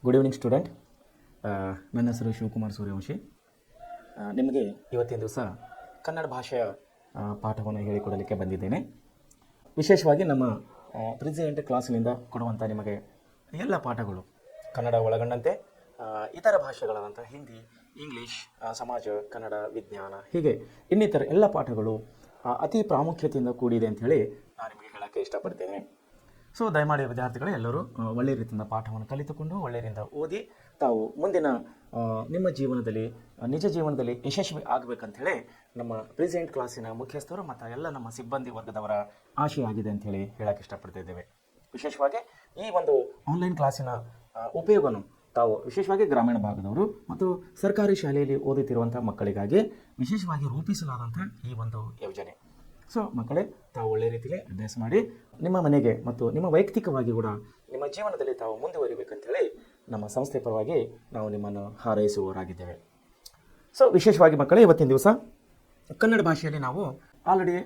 Good evening student. ನನ್ನ ಹೆಸರು ಶಿವಕುಮಾರ್ ಸೂರ್ಯವಂಶಿ. ನಿಮಗೆ ಇವತ್ತಿನ ದಿವಸ ಕನ್ನಡ ಭಾಷೆಯ ಪಾಠವನ್ನು ಹೇಳಿಕೊಡಲಿಕ್ಕೆ ಬಂದಿದ್ದೇನೆ. ವಿಶೇಷವಾಗಿ ನಮ್ಮ ಪ್ರೆಸೆಂಟ್ ಕ್ಲಾಸಿನಿಂದ ಕೊಡುವಂಥ ನಿಮಗೆ ಎಲ್ಲ ಪಾಠಗಳು ಕನ್ನಡ ಒಳಗೊಂಡಂತೆ ಇತರ ಭಾಷೆಗಳಾದಂಥ ಹಿಂದಿ, ಇಂಗ್ಲೀಷ್, ಸಮಾಜ, ಕನ್ನಡ, ವಿಜ್ಞಾನ ಹೀಗೆ ಇನ್ನಿತರ ಎಲ್ಲ ಪಾಠಗಳು ಅತಿ ಪ್ರಾಮುಖ್ಯತೆಯಿಂದ ಕೂಡಿದೆ ಅಂಥೇಳಿ ನಾನು ನಿಮಗೆ ಹೇಳೋಕ್ಕೆ ಇಷ್ಟಪಡ್ತೇನೆ. ಸೊ ದಯಮಾಡಿ ವಿದ್ಯಾರ್ಥಿಗಳು ಎಲ್ಲರೂ ಒಳ್ಳೆಯ ರೀತಿಯಿಂದ ಪಾಠವನ್ನು ಕಲಿತುಕೊಂಡು ಒಳ್ಳೆಯ ರೀತಿಯಿಂದ ಓದಿ ತಾವು ಮುಂದಿನ ನಿಮ್ಮ ಜೀವನದಲ್ಲಿ ನಿಜ ಜೀವನದಲ್ಲಿ ಯಶಸ್ವಿ ಆಗಬೇಕಂಥೇಳಿ ನಮ್ಮ ಪ್ರೆಸೆಂಟ್ ಕ್ಲಾಸಿನ ಮುಖ್ಯಸ್ಥರು ಮತ್ತು ಎಲ್ಲ ನಮ್ಮ ಸಿಬ್ಬಂದಿ ವರ್ಗದವರ ಆಶಯ ಆಗಿದೆ ಅಂಥೇಳಿ ಹೇಳಕ್ಕೆ ಇಷ್ಟಪಡ್ತಿದ್ದೇವೆ. ವಿಶೇಷವಾಗಿ ಈ ಒಂದು ಆನ್ಲೈನ್ ಕ್ಲಾಸಿನ ಉಪಯೋಗವನ್ನು ತಾವು ವಿಶೇಷವಾಗಿ ಗ್ರಾಮೀಣ ಭಾಗದವರು ಮತ್ತು ಸರ್ಕಾರಿ ಶಾಲೆಯಲ್ಲಿ ಓದುತ್ತಿರುವಂಥ ಮಕ್ಕಳಿಗಾಗಿ ವಿಶೇಷವಾಗಿ ರೂಪಿಸಲಾದಂಥ ಈ ಒಂದು ಯೋಜನೆ. ಸೊ ಮಕ್ಕಳೇ, ತಾವು ಒಳ್ಳೆಯ ರೀತಿಯಲ್ಲಿ ಅಭ್ಯಾಸ ಮಾಡಿ ನಿಮ್ಮ ಮನೆಗೆ ಮತ್ತು ನಿಮ್ಮ ವೈಯಕ್ತಿಕವಾಗಿ ಕೂಡ ನಿಮ್ಮ ಜೀವನದಲ್ಲಿ ತಾವು ಮುಂದುವರಿಬೇಕಂತೇಳಿ ನಮ್ಮ ಸಂಸ್ಥೆ ಪರವಾಗಿ ನಾವು ನಿಮ್ಮನ್ನು ಹಾರೈಸುವವರಾಗಿದ್ದೇವೆ. ಸೊ ವಿಶೇಷವಾಗಿ ಮಕ್ಕಳೇ, ಇವತ್ತಿನ ದಿವಸ ಕನ್ನಡ ಭಾಷೆಯಲ್ಲಿ ನಾವು ಆಲ್ರೆಡಿ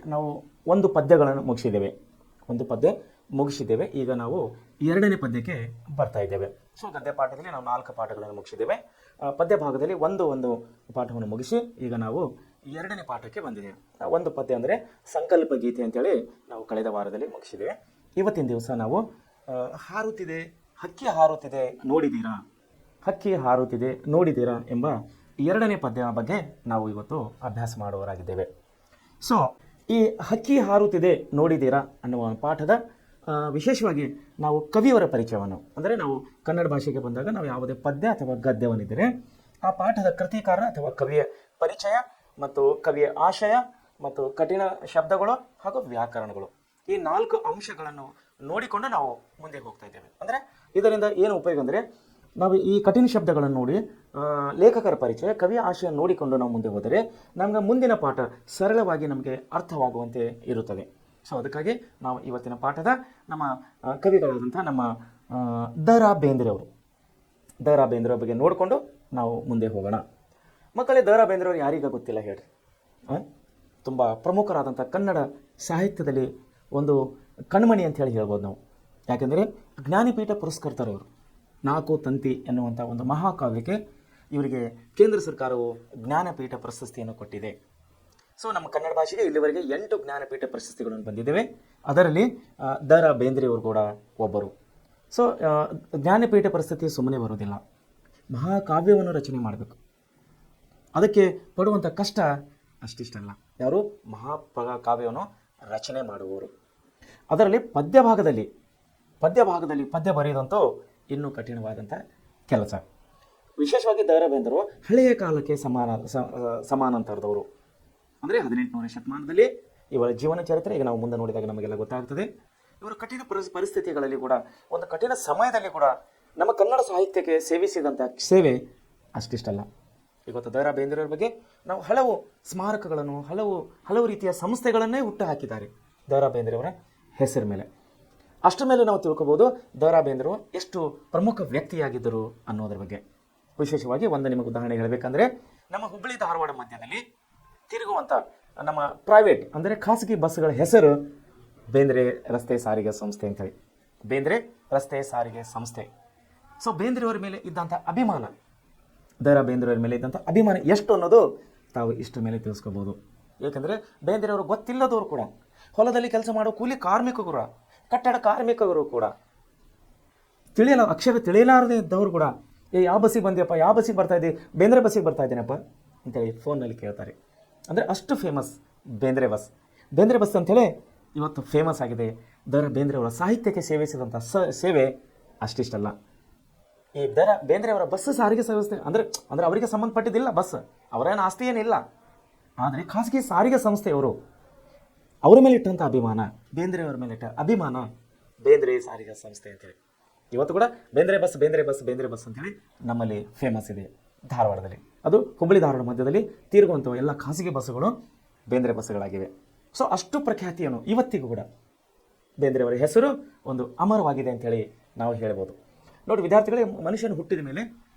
ಒಂದು ಪದ್ಯಗಳನ್ನು ಮುಗಿಸಿದ್ದೇವೆ. ಈಗ ನಾವು ಎರಡನೇ ಪದ್ಯಕ್ಕೆ ಬರ್ತಾ ಇದ್ದೇವೆ. ಸೊ ಗದ್ಯ ಪಾಠದಲ್ಲಿ ನಾವು 4 ಪಾಠಗಳನ್ನು ಮುಗಿಸಿದ್ದೇವೆ. ಪದ್ಯ ಭಾಗದಲ್ಲಿ ಒಂದು ಪಾಠವನ್ನು ಮುಗಿಸಿ ಈಗ ನಾವು ಎರಡನೇ ಪಾಠಕ್ಕೆ ಬಂದಿದ್ದೇವೆ. ಒಂದು ಪದ್ಯ ಅಂದರೆ ಸಂಕಲ್ಪ ಗೀತೆ ಅಂತೇಳಿ ನಾವು ಕಳೆದ ವಾರದಲ್ಲಿ ಮುಗಿಸಿದ್ದೇವೆ. ಇವತ್ತಿನ ದಿವಸ ನಾವು ಹಕ್ಕಿ ಹಾರುತ್ತಿದೆ ನೋಡಿದ್ದೀರಾ ಎಂಬ ಎರಡನೇ ಪದ್ಯ ಬಗ್ಗೆ ನಾವು ಇವತ್ತು ಅಭ್ಯಾಸ ಮಾಡುವವರಾಗಿದ್ದೇವೆ. ಸೊ ಈ ಹಕ್ಕಿ ಹಾರುತ್ತಿದೆ ನೋಡಿದ್ದೀರಾ ಅನ್ನುವ ಪಾಠದ ವಿಶೇಷವಾಗಿ ನಾವು ಕವಿಯವರ ಪರಿಚಯವನ್ನು, ಅಂದರೆ ನಾವು ಕನ್ನಡ ಭಾಷೆಗೆ ಬಂದಾಗ ನಾವು ಯಾವುದೇ ಪದ್ಯ ಅಥವಾ ಗದ್ಯವನ್ನಿದ್ದರೆ ಆ ಪಾಠದ ಕೃತಿಕಾರ ಅಥವಾ ಕವಿಯ ಪರಿಚಯ ಮತ್ತು ಕವಿಯ ಆಶಯ ಮತ್ತು ಕಠಿಣ ಶಬ್ದಗಳು ಹಾಗೂ ವ್ಯಾಕರಣಗಳು, ಈ 4 ಅಂಶಗಳನ್ನು ನೋಡಿಕೊಂಡು ನಾವು ಮುಂದೆ ಹೋಗ್ತಾ ಇದ್ದೇವೆ. ಅಂದರೆ ಇದರಿಂದ ಏನು ಉಪಯೋಗ ಅಂದರೆ, ನಾವು ಈ ಕಠಿಣ ಶಬ್ದಗಳನ್ನು ನೋಡಿ ಲೇಖಕರ ಪರಿಚಯ, ಕವಿಯ ಆಶಯ ನೋಡಿಕೊಂಡು ನಾವು ಮುಂದೆ ಹೋದರೆ ನಮಗೆ ಮುಂದಿನ ಪಾಠ ಸರಳವಾಗಿ ನಮಗೆ ಅರ್ಥವಾಗುವಂತೆ ಇರುತ್ತದೆ. ಸೊ ಅದಕ್ಕಾಗಿ ನಾವು ಇವತ್ತಿನ ಪಾಠದ ನಮ್ಮ ಕವಿಗಳಾದಂಥ ನಮ್ಮ ದ ರಾ ಬೇಂದ್ರೆಯವರ ಬಗ್ಗೆ ನೋಡಿಕೊಂಡು ನಾವು ಮುಂದೆ ಹೋಗೋಣ. ಮಕ್ಕಳೇ, ದ ರಾ ಬೇಂದ್ರೆಯವರು ಯಾರೀಗ ಗೊತ್ತಿಲ್ಲ ಹೇಳ್ರಿ? ತುಂಬ ಪ್ರಮುಖರಾದಂಥ ಕನ್ನಡ ಸಾಹಿತ್ಯದಲ್ಲಿ ಒಂದು ಕಣ್ಮಣಿ ಅಂತ ಹೇಳ್ಬೋದು ನಾವು. ಯಾಕೆಂದರೆ ಜ್ಞಾನಪೀಠ ಪುರಸ್ಕರ್ತರವರು 4 ತಂತಿ ಎನ್ನುವಂಥ ಒಂದು ಮಹಾಕಾವ್ಯಕ್ಕೆ ಇವರಿಗೆ ಕೇಂದ್ರ ಸರ್ಕಾರವು ಜ್ಞಾನಪೀಠ ಪ್ರಶಸ್ತಿಯನ್ನು ಕೊಟ್ಟಿದೆ. ಸೊ ನಮ್ಮ ಕನ್ನಡ ಭಾಷೆಗೆ ಇಲ್ಲಿವರೆಗೆ 8 ಜ್ಞಾನಪೀಠ ಪ್ರಶಸ್ತಿಗಳನ್ನು ಬಂದಿದ್ದೇವೆ. ಅದರಲ್ಲಿ ದ ರಾ ಬೇಂದ್ರೆಯವರು ಕೂಡ ಒಬ್ಬರು. ಸೊ ಜ್ಞಾನಪೀಠ ಪ್ರಶಸ್ತಿ ಸುಮ್ಮನೆ ಬರೋದಿಲ್ಲ, ಮಹಾಕಾವ್ಯವನ್ನು ರಚನೆ ಮಾಡಬೇಕು. ಅದಕ್ಕೆ ಪಡುವಂಥ ಕಷ್ಟ ಅಷ್ಟಿಷ್ಟಲ್ಲ. ಯಾರು? ಮಹಾಕಾವ್ಯವನ್ನು ರಚನೆ ಮಾಡುವವರು. ಅದರಲ್ಲಿ ಪದ್ಯ ಭಾಗದಲ್ಲಿ ಪದ್ಯ ಬರೆಯುವುದಂತೂ ಇನ್ನೂ ಕಠಿಣವಾದಂಥ ಕೆಲಸ. ವಿಶೇಷವಾಗಿ ದ ರಾ ಬೇಂದ್ರೆಯವರು ಹಳೆಯ ಕಾಲಕ್ಕೆ ಸಮಾನಾಂತರದವರು. ಅಂದರೆ 18ನೇ ಶತಮಾನದಲ್ಲಿ ಇವರ ಜೀವನ ಚರಿತ್ರೆ ಈಗ ನಾವು ಮುಂದೆ ನೋಡಿದಾಗ ನಮಗೆಲ್ಲ ಗೊತ್ತಾಗ್ತದೆ. ಇವರು ಕಠಿಣ ಪರಿಸ್ಥಿತಿಗಳಲ್ಲಿ ಕೂಡ, ಒಂದು ಕಠಿಣ ಸಮಯದಲ್ಲಿ ಕೂಡ ನಮ್ಮ ಕನ್ನಡ ಸಾಹಿತ್ಯಕ್ಕೆ ಸೇವಿಸಿದಂಥ ಸೇವೆ ಅಷ್ಟಿಷ್ಟಲ್ಲ. ಇವತ್ತು ದ ರಾ ಬೇಂದ್ರೆಯವರ ಬಗ್ಗೆ ನಾವು ಹಲವು ಸ್ಮಾರಕಗಳನ್ನು, ಹಲವು ರೀತಿಯ ಸಂಸ್ಥೆಗಳನ್ನೇ ಹುಟ್ಟು ಹಾಕಿದ್ದಾರೆ ದ ರಾ ಬೇಂದ್ರೆಯವರ ಹೆಸರ ಮೇಲೆ. ಅಷ್ಟರ ಮೇಲೆ ನಾವು ತಿಳ್ಕೊಬೋದು ದ ರಾ ಬೇಂದ್ರೆಯವರು ಎಷ್ಟು ಪ್ರಮುಖ ವ್ಯಕ್ತಿಯಾಗಿದ್ದರು ಅನ್ನೋದ್ರ ಬಗ್ಗೆ. ವಿಶೇಷವಾಗಿ ಒಂದು ನಿಮಗೆ ಉದಾಹರಣೆ ಹೇಳಬೇಕಂದ್ರೆ, ನಮ್ಮ ಹುಬ್ಬಳ್ಳಿ ಧಾರವಾಡ ಮಧ್ಯದಲ್ಲಿ ತಿರುಗುವಂಥ ನಮ್ಮ ಪ್ರೈವೇಟ್ ಅಂದರೆ ಖಾಸಗಿ ಬಸ್ಗಳ ಹೆಸರು ಬೇಂದ್ರೆ ರಸ್ತೆ ಸಾರಿಗೆ ಸಂಸ್ಥೆ ಅಂತೇಳಿ. ಬೇಂದ್ರೆ ರಸ್ತೆ ಸಾರಿಗೆ ಸಂಸ್ಥೆ. ಸೊ ಬೇಂದ್ರೆಯವರ ಮೇಲೆ ಇದ್ದಂಥ ಅಭಿಮಾನ, ದ ರಾ ಬೇಂದ್ರೆಯವರ ಮೇಲೆ ಇದ್ದಂಥ ಅಭಿಮಾನ ಎಷ್ಟು ಅನ್ನೋದು ತಾವು ಇಷ್ಟರ ಮೇಲೆ ತಿಳಿಸ್ಕೋಬೋದು. ಏಕೆಂದರೆ ಬೇಂದ್ರೆಯವರು ಗೊತ್ತಿಲ್ಲದವರು ಕೂಡ, ಹೊಲದಲ್ಲಿ ಕೆಲಸ ಮಾಡೋ ಕೂಲಿ ಕಾರ್ಮಿಕರು, ಕಟ್ಟಡ ಕಾರ್ಮಿಕರು ಕೂಡ, ಅಕ್ಷರ ತಿಳಿಯಲಾರದೆ ಇದ್ದವರು ಕೂಡ, ಯಾವ ಬಸ್ಸಿಗೆ ಬಂದಿಯಪ್ಪ, ಯಾವ ಬಸ್ಸಿಗೆ ಬರ್ತಾ ಇದ್ದೀವಿ, ಬೇಂದ್ರೆ ಬಸ್ಸಿಗೆ ಬರ್ತಾ ಇದ್ದೀನಪ್ಪ ಅಂತೇಳಿ ಫೋನ್ನಲ್ಲಿ ಕೇಳ್ತಾರೆ. ಅಂದರೆ ಅಷ್ಟು ಫೇಮಸ್ ಬೇಂದ್ರೆ ಬಸ್ ಅಂಥೇಳಿ ಇವತ್ತು ಫೇಮಸ್ ಆಗಿದೆ. ದ ರಾ ಬೇಂದ್ರೆಯವರ ಸಾಹಿತ್ಯಕ್ಕೆ ಸೇವಿಸಿದಂಥ ಸೇವೆ ಅಷ್ಟಿಷ್ಟಲ್ಲ. ಈ ದ ರಾ ಬೇಂದ್ರೆಯವರ ಬಸ್ ಸಾರಿಗೆ ಸಂಸ್ಥೆ ಅಂದರೆ ಅವರಿಗೆ ಸಂಬಂಧಪಟ್ಟಿದ್ದಿಲ್ಲ ಬಸ್, ಅವರೇನು ಆಸ್ತಿ ಏನಿಲ್ಲ. ಆದರೆ ಖಾಸಗಿ ಸಾರಿಗೆ ಸಂಸ್ಥೆಯವರು ಅವರ ಮೇಲೆ ಇಟ್ಟಂಥ ಅಭಿಮಾನ, ಬೇಂದ್ರೆಯವರ ಮೇಲೆ ಇಟ್ಟ ಅಭಿಮಾನ ಬೇಂದ್ರೆ ಸಾರಿಗೆ ಸಂಸ್ಥೆ ಅಂತೇಳಿ. ಇವತ್ತು ಕೂಡ ಬೇಂದ್ರೆ ಬಸ್ ಅಂತೇಳಿ ನಮ್ಮಲ್ಲಿ ಫೇಮಸ್ ಇದೆ ಧಾರವಾಡದಲ್ಲಿ. ಅದು ಹುಬ್ಬಳ್ಳಿ ಧಾರವಾಡ ಮಧ್ಯದಲ್ಲಿ ತಿರುಗುವಂಥ ಎಲ್ಲ ಖಾಸಗಿ ಬಸ್ಸುಗಳು ಬೇಂದ್ರೆ ಬಸ್ಸುಗಳಾಗಿವೆ. ಸೊ ಅಷ್ಟು ಪ್ರಖ್ಯಾತಿಯನ್ನು ಇವತ್ತಿಗೂ ಕೂಡ ಬೇಂದ್ರೆಯವರ ಹೆಸರು ಒಂದು ಅಮರವಾಗಿದೆ ಅಂಥೇಳಿ ನಾವು ಹೇಳ್ಬೋದು. ನೋಡಿ ವಿದ್ಯಾರ್ಥಿಗಳೇ, ಮನುಷ್ಯನು ಹುಟ್ಟಿದ ಮೇಲೆ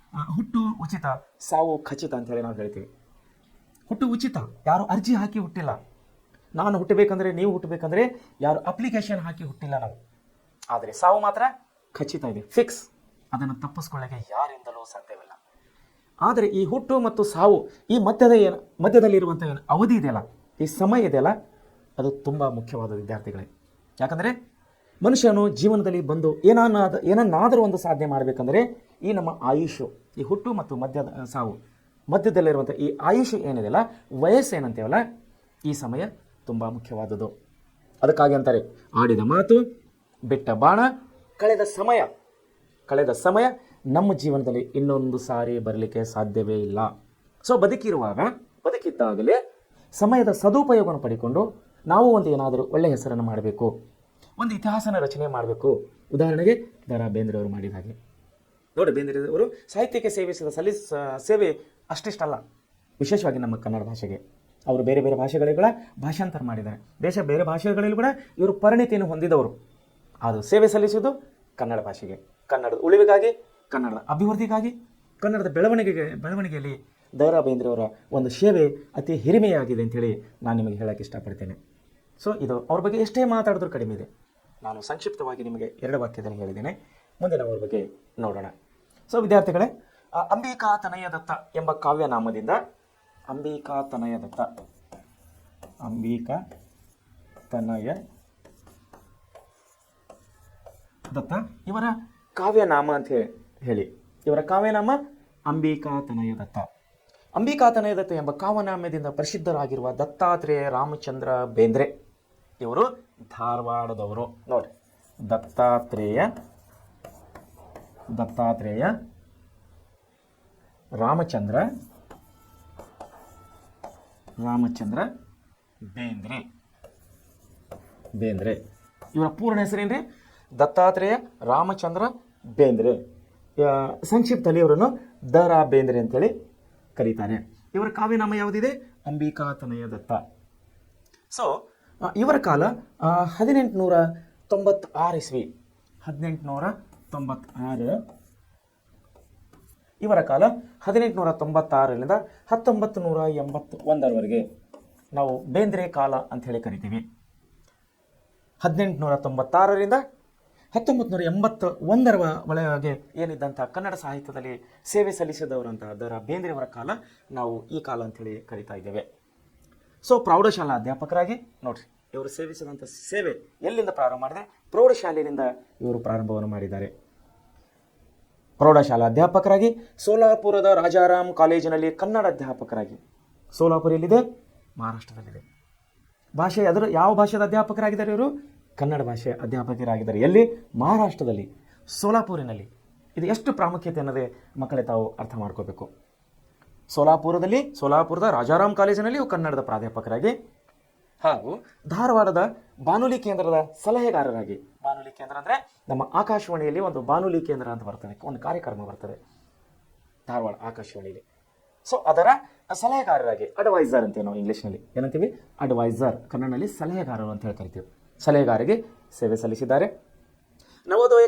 ಹುಟ್ಟು ಉಚಿತ, ಸಾವು ಖಚಿತ ಅಂಥೇಳಿ ನಾವು ಹೇಳ್ತೀವಿ. ಹುಟ್ಟು ಉಚಿತ, ಯಾರು ಅರ್ಜಿ ಹಾಕಿ ಹುಟ್ಟಿಲ್ಲ. ನಾನು ಹುಟ್ಟಬೇಕಂದ್ರೆ, ನೀವು ಹುಟ್ಟಬೇಕಂದ್ರೆ ಯಾರು ಅಪ್ಲಿಕೇಶನ್ ಹಾಕಿ ಹುಟ್ಟಿಲ್ಲ ನಾವು. ಆದರೆ ಸಾವು ಮಾತ್ರ ಖಚಿತ ಇದೆ, ಫಿಕ್ಸ್. ಅದನ್ನು ತಪ್ಪಿಸ್ಕೊಳ್ಳೋಕ್ಕೆ ಯಾರಿಂದಲೂ ಸಾಧ್ಯವಿಲ್ಲ. ಆದರೆ ಈ ಹುಟ್ಟು ಮತ್ತು ಸಾವು ಈ ಮಧ್ಯದಲ್ಲಿರುವಂಥ ಏನು ಅವಧಿ ಇದೆಯಲ್ಲ, ಈ ಸಮಯ ಇದೆಯಲ್ಲ, ಅದು ತುಂಬ ಮುಖ್ಯವಾದ ವಿದ್ಯಾರ್ಥಿಗಳೇ. ಯಾಕಂದರೆ ಮನುಷ್ಯನು ಜೀವನದಲ್ಲಿ ಬಂದು ಏನನ್ನಾದರೂ ಒಂದು ಸಾಧನೆ ಮಾಡಬೇಕಂದ್ರೆ ಈ ನಮ್ಮ ಆಯುಷು, ಈ ಹುಟ್ಟು ಮತ್ತು ಸಾವು ಮಧ್ಯದಲ್ಲಿರುವಂಥ ಈ ಆಯುಷು ಏನಿದೆಯಲ್ಲ, ವಯಸ್ಸು ಏನಂತೀವಲ್ಲ, ಈ ಸಮಯ ತುಂಬ ಮುಖ್ಯವಾದದ್ದು. ಅದಕ್ಕಾಗಿ ಅಂತಾರೆ, ಆಡಿದ ಮಾತು, ಬಿಟ್ಟ ಬಾಣ, ಕಳೆದ ಸಮಯ ನಮ್ಮ ಜೀವನದಲ್ಲಿ ಇನ್ನೊಂದು ಸಾರಿ ಬರಲಿಕ್ಕೆ ಸಾಧ್ಯವೇ ಇಲ್ಲ. ಸೊ ಬದುಕಿದ್ದಾಗಲೇ ಸಮಯದ ಸದುಪಯೋಗವನ್ನು ಪಡಿಕೊಂಡು ನಾವು ಏನಾದರೂ ಒಳ್ಳೆಯ ಹೆಸರನ್ನು ಮಾಡಬೇಕು, ಒಂದು ಇತಿಹಾಸನ ರಚನೆ ಮಾಡಬೇಕು. ಉದಾಹರಣೆಗೆ ದ.ರಾ. ಬೇಂದ್ರೆ ಅವರು ಮಾಡಿದ ಹಾಗೆ ನೋಡಿ, ಬೇಂದ್ರೆ ಅವರು ಸಾಹಿತ್ಯಕ್ಕೆ ಸೇವೆ ಅಷ್ಟಿಷ್ಟಲ್ಲ, ವಿಶೇಷವಾಗಿ ನಮ್ಮ ಕನ್ನಡ ಭಾಷೆಗೆ ಅವರು ಬೇರೆ ಬೇರೆ ಭಾಷೆಗಳಿಗೂ ಭಾಷಾಂತರ ಮಾಡಿದ್ದಾರೆ. ಬೇರೆ ಭಾಷೆಗಳಲ್ಲಿ ಕೂಡ ಇವರು ಪರಿಣಿತಿಯನ್ನು ಹೊಂದಿದವರು. ಅದು ಸೇವೆ ಸಲ್ಲಿಸೋದು ಕನ್ನಡ ಭಾಷೆಗೆ, ಕನ್ನಡದ ಉಳಿವಿಗಾಗಿ, ಕನ್ನಡದ ಅಭಿವೃದ್ಧಿಗಾಗಿ, ಕನ್ನಡದ ಬೆಳವಣಿಗೆಯಲ್ಲಿ ದ.ರಾ. ಬೇಂದ್ರೆ ಅವರ ಒಂದು ಸೇವೆ ಅತಿ ಹಿರಿಮೆಯಾಗಿದೆ ಅಂಥೇಳಿ ನಾನು ನಿಮಗೆ ಹೇಳೋಕ್ಕೆ ಇಷ್ಟಪಡ್ತೇನೆ. ಸೊ ಇದು ಅವ್ರ ಬಗ್ಗೆ ಎಷ್ಟೇ ಮಾತಾಡಿದ್ರೂ ಕಡಿಮೆ ಇದೆ. ನಾನು ಸಂಕ್ಷಿಪ್ತವಾಗಿ ನಿಮಗೆ 2 ವಾಕ್ಯದಲ್ಲಿ ಹೇಳಿದ್ದೇನೆ. ಮುಂದೆ ನಾವು ಅವ್ರ ಬಗ್ಗೆ ನೋಡೋಣ. ಸೊ ವಿದ್ಯಾರ್ಥಿಗಳೇ, ಅಂಬಿಕಾ ತನಯ ದತ್ತ ಎಂಬ ಕಾವ್ಯನಾಮದಿಂದ ಅಂಬಿಕಾ ತನಯ ದತ್ತ ಇವರ ಕಾವ್ಯನಾಮ ಅಂತ ಹೇಳಿ, ಇವರ ಕಾವ್ಯನಾಮ ಅಂಬಿಕಾ ತನಯ ದತ್ತ. ಅಂಬಿಕಾ ತನಯ ದತ್ತ ಎಂಬ ಕಾವ್ಯನಾಮದಿಂದ ಪ್ರಸಿದ್ಧರಾಗಿರುವ ದತ್ತಾತ್ರೇಯ ರಾಮಚಂದ್ರ ಬೇಂದ್ರೆ ಇವರು ಧಾರವಾಡದವರು. ನೋಡಿ, ದತ್ತಾತ್ರೇಯ ರಾಮಚಂದ್ರ ಬೇಂದ್ರೆ ಇವರ ಪೂರ್ಣ ಹೆಸರೇನ್ರಿ? ದತ್ತಾತ್ರೇಯ ರಾಮಚಂದ್ರ ಬೇಂದ್ರೆ. ಸಂಕ್ಷಿಪ್ತದಲ್ಲಿ ಇವರನ್ನು ದ.ರಾ. ಬೇಂದ್ರೆ ಅಂತೇಳಿ ಕರೀತಾರೆ. ಇವರ ಕಾವ್ಯನಾಮ ಯಾವುದಿದೆ? ಅಂಬಿಕಾ ತನಯ ದತ್ತ. ಸೊ ಇವರ ಕಾಲ 1896 ಇಸ್ವಿ. 1896 ಇವರ ಕಾಲ 1896ರಿಂದ 1981ರವರೆಗೆ ನಾವು ಬೇಂದ್ರೆ ಕಾಲ ಅಂತ ಹೇಳಿ ಕರಿತೀವಿ. 1896ರಿಂದ 1981ರ ಒಳಗೆ ಏನಿದ್ದಂಥ ಕನ್ನಡ ಸಾಹಿತ್ಯದಲ್ಲಿ ಸೇವೆ ಸಲ್ಲಿಸಿದವರಂಥ ದ.ರಾ. ಬೇಂದ್ರೆಯವರ ಕಾಲ ನಾವು ಈ ಕಾಲ ಅಂಥೇಳಿ ಕರಿತಾ ಇದ್ದೇವೆ. ಸೊ ಪ್ರೌಢಶಾಲಾ ಅಧ್ಯಾಪಕರಾಗಿ ನೋಡ್ರಿ, ಇವರು ಸೇವಿಸಿದಂಥ ಸೇವೆ ಎಲ್ಲಿಂದ ಪ್ರಾರಂಭ ಮಾಡಿದೆ? ಪ್ರೌಢಶಾಲೆಯಿಂದ ಇವರು ಪ್ರಾರಂಭವನ್ನು ಮಾಡಿದ್ದಾರೆ. ಪ್ರೌಢಶಾಲಾ ಅಧ್ಯಾಪಕರಾಗಿ ಸೋಲಾಪುರದ ರಾಜಾರಾಮ್ ಕಾಲೇಜಿನಲ್ಲಿ ಕನ್ನಡ ಅಧ್ಯಾಪಕರಾಗಿ. ಸೋಲಾಪುರ ಎಲ್ಲಿದೆ? ಮಹಾರಾಷ್ಟ್ರದಲ್ಲಿದೆ. ಯಾವ ಭಾಷೆಯ ಅಧ್ಯಾಪಕರಾಗಿದ್ದಾರೆ ಇವರು? ಕನ್ನಡ ಭಾಷೆಯ ಅಧ್ಯಾಪಕರಾಗಿದ್ದಾರೆ. ಎಲ್ಲಿ? ಮಹಾರಾಷ್ಟ್ರದಲ್ಲಿ, ಸೋಲಾಪುರಿನಲ್ಲಿ. ಇದು ಎಷ್ಟು ಪ್ರಾಮುಖ್ಯತೆ ಅನ್ನೋದೇ ಮಕ್ಕಳೇ ತಾವು ಅರ್ಥ ಮಾಡ್ಕೋಬೇಕು. ಸೋಲಾಪುರದ ರಾಜಾರಾಮ್ ಕಾಲೇಜಿನಲ್ಲಿ ಕನ್ನಡದ ಪ್ರಾಧ್ಯಾಪಕರಾಗಿ ಹಾಗೂ ಧಾರವಾಡದ ಬಾನುಲಿ ಕೇಂದ್ರದ ಸಲಹೆಗಾರರಾಗಿ. ಬಾನುಲಿ ಕೇಂದ್ರ ಅಂದರೆ ನಮ್ಮ ಆಕಾಶವಾಣಿಯಲ್ಲಿ ಒಂದು ಬಾನುಲಿ ಕೇಂದ್ರ ಅಂತ ಬರ್ತದೆ, ಒಂದು ಕಾರ್ಯಕ್ರಮ ಬರ್ತದೆ ಧಾರವಾಡ ಆಕಾಶವಾಣಿಯಲ್ಲಿ. ಸೊ ಅದರ ಸಲಹೆಗಾರರಾಗಿ, ಅಡ್ವೈಸರ್ ಅಂತೀವಿ ನಾವು ಇಂಗ್ಲೀಷ್ನಲ್ಲಿ. ಏನಂತೀವಿ? ಅಡ್ವೈಸರ್. ಕನ್ನಡದಲ್ಲಿ ಸಲಹೆಗಾರರು ಅಂತ ಹೇಳಿ ಕರಿತೀವಿ. ಸಲಹೆಗಾರಿಗೆ ಸೇವೆ ಸಲ್ಲಿಸಿದ್ದಾರೆ. ನವೋದಯ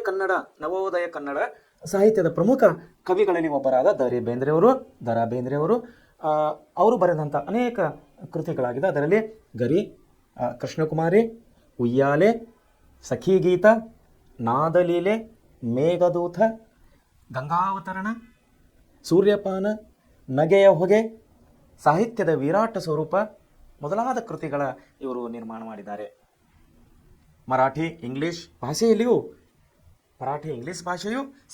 ಕನ್ನಡ ಸಾಹಿತ್ಯದ ಪ್ರಮುಖ ಕವಿಗಳಲ್ಲಿ ಒಬ್ಬರಾದ ದ.ರಾ. ಬೇಂದ್ರೆಯವರು ಅವರು ಬರೆದಂಥ ಅನೇಕ ಕೃತಿಗಳಾಗಿದೆ. ಅದರಲ್ಲಿ ಗರಿ, ಕೃಷ್ಣಕುಮಾರಿ, ಉಯ್ಯಾಲೆ, ಸಖೀಗೀತ, ನಾದಲೀಲೆ, ಮೇಘದೂತ, ಗಂಗಾವತರಣ, ಸೂರ್ಯಪಾನ, ನಗೆಯ ಹೊಗೆ, ಸಾಹಿತ್ಯದ ವಿರಾಟ ಸ್ವರೂಪ ಮೊದಲಾದ ಕೃತಿಗಳ ಇವರು ನಿರ್ಮಾಣ ಮಾಡಿದ್ದಾರೆ. ಮರಾಠಿ ಇಂಗ್ಲಿಷ್ ಭಾಷೆಯು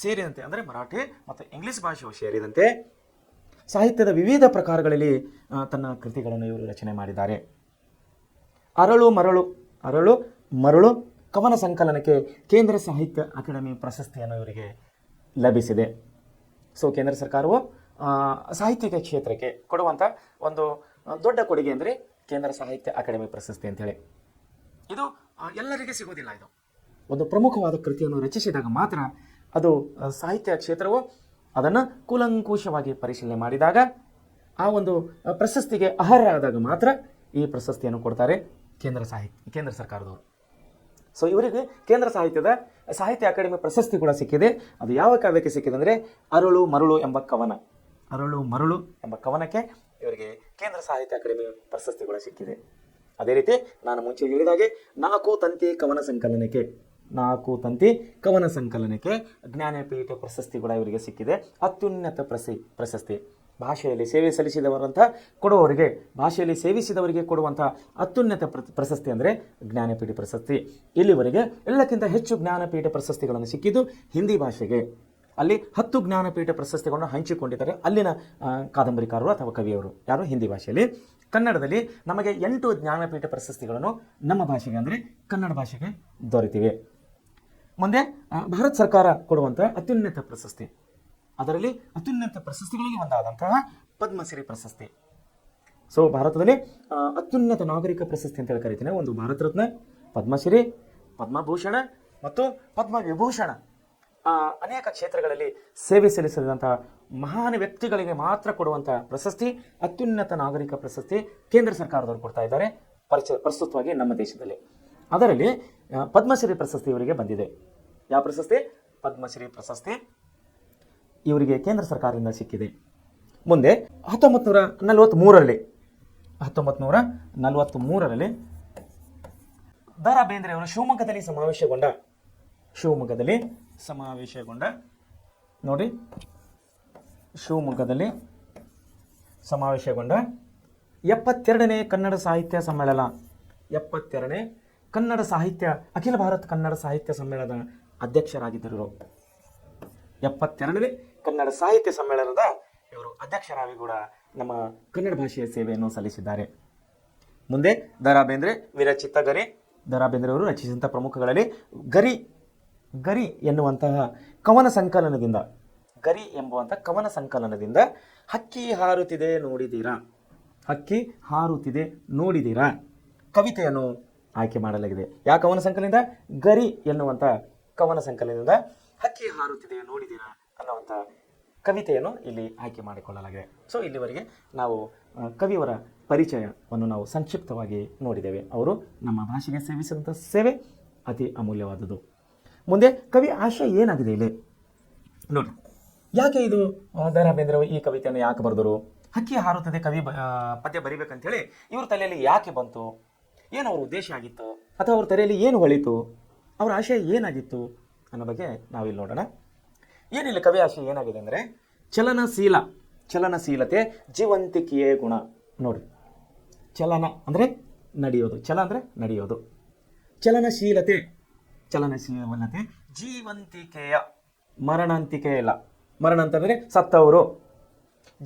ಸೇರಿದಂತೆ, ಅಂದರೆ ಮರಾಠಿ ಮತ್ತು ಇಂಗ್ಲಿಷ್ ಭಾಷೆಯು ಸೇರಿದಂತೆ ಸಾಹಿತ್ಯದ ವಿವಿಧ ಪ್ರಕಾರಗಳಲ್ಲಿ ತನ್ನ ಕೃತಿಗಳನ್ನು ಇವರು ರಚನೆ ಮಾಡಿದ್ದಾರೆ. ಅರಳು ಮರಳು ಕವನ ಸಂಕಲನಕ್ಕೆ ಕೇಂದ್ರ ಸಾಹಿತ್ಯ ಅಕಾಡೆಮಿ ಪ್ರಶಸ್ತಿಯನ್ನು ಇವರಿಗೆ ಲಭಿಸಿದೆ. ಸೊ ಕೇಂದ್ರ ಸರ್ಕಾರವು ಸಾಹಿತ್ಯಿಕ ಕ್ಷೇತ್ರಕ್ಕೆ ಕೊಡುವಂಥ ಒಂದು ದೊಡ್ಡ ಕೊಡುಗೆ ಅಂದರೆ ಕೇಂದ್ರ ಸಾಹಿತ್ಯ ಅಕಾಡೆಮಿ ಪ್ರಶಸ್ತಿ ಅಂತೇಳಿ. ಇದು ಎಲ್ಲರಿಗೆ ಸಿಗೋದಿಲ್ಲ. ಇದು ಒಂದು ಪ್ರಮುಖವಾದ ಕೃತಿಯನ್ನು ರಚಿಸಿದಾಗ ಮಾತ್ರ ಅದು ಸಾಹಿತ್ಯ ಕ್ಷೇತ್ರವು ಅದನ್ನು ಕೂಲಂಕುಷವಾಗಿ ಪರಿಶೀಲನೆ ಮಾಡಿದಾಗ ಆ ಒಂದು ಪ್ರಶಸ್ತಿಗೆ ಅರ್ಹರಾದಾಗ ಮಾತ್ರ ಈ ಪ್ರಶಸ್ತಿಯನ್ನು ಕೊಡ್ತಾರೆ ಕೇಂದ್ರ ಸರ್ಕಾರದವರು. ಸೊ ಇವರಿಗೆ ಕೇಂದ್ರ ಸಾಹಿತ್ಯ ಅಕಾಡೆಮಿ ಪ್ರಶಸ್ತಿ ಕೂಡ ಸಿಕ್ಕಿದೆ. ಅದು ಯಾವ ಕಾವ್ಯಕ್ಕೆ ಸಿಕ್ಕಿದೆ ಅಂದರೆ ಅರಳು ಮರಳು ಎಂಬ ಕವನಕ್ಕೆ ಇವರಿಗೆ ಕೇಂದ್ರ ಸಾಹಿತ್ಯ ಅಕಾಡೆಮಿ ಪ್ರಶಸ್ತಿ ಕೂಡ ಸಿಕ್ಕಿದೆ. ಅದೇ ರೀತಿ ನಾನು ಮುಂಚೆ ಹೇಳಿದಾಗೆ 4 ತಂತಿ ಕವನ ಸಂಕಲನಕ್ಕೆ 4 ತಂತಿ ಕವನ ಸಂಕಲನಕ್ಕೆ ಜ್ಞಾನಪೀಠ ಪ್ರಶಸ್ತಿ ಕೂಡ ಇವರಿಗೆ ಸಿಕ್ಕಿದೆ. ಅತ್ಯುನ್ನತ ಪ್ರಶಸ್ತಿ ಭಾಷೆಯಲ್ಲಿ ಸೇವೆ ಸಲ್ಲಿಸಿದವರಂತ ಕೊಡುವವರಿಗೆ, ಭಾಷೆಯಲ್ಲಿ ಸೇವಿಸಿದವರಿಗೆ ಕೊಡುವಂಥ ಅತ್ಯುನ್ನತ ಪ್ರಶಸ್ತಿ ಅಂದರೆ ಜ್ಞಾನಪೀಠ ಪ್ರಶಸ್ತಿ. ಇಲ್ಲಿವರೆಗೆ ಎಲ್ಲಕ್ಕಿಂತ ಹೆಚ್ಚು ಜ್ಞಾನಪೀಠ ಪ್ರಶಸ್ತಿಗಳನ್ನು ಸಿಕ್ಕಿದ್ದು ಹಿಂದಿ ಭಾಷೆಗೆ. ಅಲ್ಲಿ 10 ಜ್ಞಾನಪೀಠ ಪ್ರಶಸ್ತಿಗಳನ್ನು ಹಂಚಿಕೊಂಡಿದ್ದಾರೆ ಅಲ್ಲಿನ ಕಾದಂಬರಿಕಾರರು ಅಥವಾ ಕವಿಯವರು, ಯಾರು ಹಿಂದಿ ಭಾಷೆಯಲ್ಲಿ. ಕನ್ನಡದಲ್ಲಿ ನಮಗೆ 8 ಜ್ಞಾನಪೀಠ ಪ್ರಶಸ್ತಿಗಳನ್ನು ನಮ್ಮ ಭಾಷೆಗೆ ಅಂದರೆ ಕನ್ನಡ ಭಾಷೆಗೆ ದೊರೆತಿವೆ. ಮುಂದೆ ಭಾರತ ಸರ್ಕಾರ ಕೊಡುವಂಥ ಅತ್ಯುನ್ನತ ಪ್ರಶಸ್ತಿ, ಅದರಲ್ಲಿ ಅತ್ಯುನ್ನತ ಪ್ರಶಸ್ತಿಗಳಿಗೆ ಒಂದಾದಂತಹ ಪದ್ಮಶ್ರೀ ಪ್ರಶಸ್ತಿ. ಸೊ ಭಾರತದಲ್ಲಿ ಅತ್ಯುನ್ನತ ನಾಗರಿಕ ಪ್ರಶಸ್ತಿ ಅಂತ ಹೇಳಿ ಕರಿತೀನಿ. ಒಂದು ಭಾರತ ರತ್ನ, ಪದ್ಮಶ್ರೀ, ಪದ್ಮಭೂಷಣ ಮತ್ತು ಪದ್ಮವಿಭೂಷಣ. ಅನೇಕ ಕ್ಷೇತ್ರಗಳಲ್ಲಿ ಸೇವೆ ಸಲ್ಲಿಸಿದಂತಹ ಮಹಾನ್ ವ್ಯಕ್ತಿಗಳಿಗೆ ಮಾತ್ರ ಕೊಡುವಂತಹ ಪ್ರಶಸ್ತಿ ಅತ್ಯುನ್ನತ ನಾಗರಿಕ ಪ್ರಶಸ್ತಿ ಕೇಂದ್ರ ಸರ್ಕಾರದವರು ಕೊಡ್ತಾ ಇದ್ದಾರೆ ಪ್ರಸ್ತುತವಾಗಿ ನಮ್ಮ ದೇಶದಲ್ಲಿ. ಅದರಲ್ಲಿ ಪದ್ಮಶ್ರೀ ಪ್ರಶಸ್ತಿ ಇವರಿಗೆ ಬಂದಿದೆ. ಯಾವ ಪ್ರಶಸ್ತಿ? ಪದ್ಮಶ್ರೀ ಪ್ರಶಸ್ತಿ ಇವರಿಗೆ ಕೇಂದ್ರ ಸರ್ಕಾರದಿಂದ ಸಿಕ್ಕಿದೆ. ಮುಂದೆ 1943ರಲ್ಲಿ ದ ರಾ ಬೇಂದ್ರೆ ಅವರು ಶಿವಮೊಗ್ಗದಲ್ಲಿ ಸಮಾವೇಶಗೊಂಡ 72ನೇ ಕನ್ನಡ ಸಾಹಿತ್ಯ ಸಮ್ಮೇಳನ, 72ನೇ ಕನ್ನಡ ಸಾಹಿತ್ಯ ಅಖಿಲ ಭಾರತ ಕನ್ನಡ ಸಾಹಿತ್ಯ ಸಮ್ಮೇಳನದ ಅಧ್ಯಕ್ಷರಾಗಿದ್ದರು. 72ನೇ ಕನ್ನಡ ಸಾಹಿತ್ಯ ಸಮ್ಮೇಳನದ ಇವರು ಅಧ್ಯಕ್ಷರಾಗಿ ಕೂಡ ನಮ್ಮ ಕನ್ನಡ ಭಾಷೆಯ ಸೇವೆಯನ್ನು ಸಲ್ಲಿಸಿದ್ದಾರೆ. ಮುಂದೆ ದ ರಾ ಬೇಂದ್ರೆ ವಿರಚಿತ ಗರಿ, ದ ರಾ ಬೇಂದ್ರೆ ಅವರು ರಚಿಸಿದಂಥ ಪ್ರಮುಖಗಳಲ್ಲಿ ಗರಿ ಎನ್ನುವಂತಹ ಕವನ ಸಂಕಲನದಿಂದ ಹಕ್ಕಿ ಹಾರುತ್ತಿದೆ ನೋಡಿದ್ದೀರಾ ಕವಿತೆಯನ್ನು ಆಯ್ಕೆ ಮಾಡಲಾಗಿದೆ. ಯಾವ ಕವನ ಸಂಕಲನದಿಂದ? ಗರಿ ಎನ್ನುವಂಥ ಕವನ ಸಂಕಲನದಿಂದ ಹಕ್ಕಿ ಹಾರುತ್ತಿದೆ ನೋಡಿದ್ದೀರಾ ಅನ್ನುವಂಥ ಕವಿತೆಯನ್ನು ಇಲ್ಲಿ ಆಯ್ಕೆ ಮಾಡಿಕೊಳ್ಳಲಾಗಿದೆ. ಸೊ ಇಲ್ಲಿವರೆಗೆ ನಾವು ಕವಿಯವರ ಪರಿಚಯವನ್ನು ನಾವು ಸಂಕ್ಷಿಪ್ತವಾಗಿ ನೋಡಿದ್ದೇವೆ. ಅವರು ನಮ್ಮ ಭಾಷೆಗೆ ಸೇವಿಸಿದಂಥ ಸೇವೆ ಅತಿ ಅಮೂಲ್ಯವಾದುದು. ಮುಂದೆ ಕವಿ ಆಶಯ ಏನಾಗಿದೆ ಇಲ್ಲಿ ನೋಡಿ. ಯಾಕೆ ಇದು ದ ರಾ ಬೇಂದ್ರೆ ಈ ಕವಿತೆಯನ್ನು ಯಾಕೆ ಬರೆದರು? ಹಕ್ಕಿ ಹಾರುತ್ತದೆ ಕವಿ ಪದ್ಯ ಬರಿಬೇಕಂತೇಳಿ ಇವ್ರ ತಲೆಯಲ್ಲಿ ಯಾಕೆ ಬಂತು? ಏನು ಅವ್ರ ಉದ್ದೇಶ ಆಗಿತ್ತು? ಅಥವಾ ಅವ್ರ ತಲೆಯಲ್ಲಿ ಏನು ಹೊಳಿತು? ಅವರ ಆಶಯ ಏನಾಗಿತ್ತು ಅನ್ನೋ ಬಗ್ಗೆ ನಾವಿಲ್ಲಿ ನೋಡೋಣ. ಏನಿಲ್ಲ, ಕವಿ ಆಶಯ ಏನಾಗಿದೆ ಅಂದರೆ ಚಲನಶೀಲತೆ ಜೀವಂತಿಕೆಯೇ ಗುಣ. ನೋಡಿ, ಚಲನ ಅಂದರೆ ನಡೆಯೋದು, ಚಲನಶೀಲತೆ ಜೀವಂತಿಕೆಯ, ಮರಣಾಂತಿಕೆ ಇಲ್ಲ. ಮರಣ ಅಂತಂದರೆ ಸತ್ತವರು,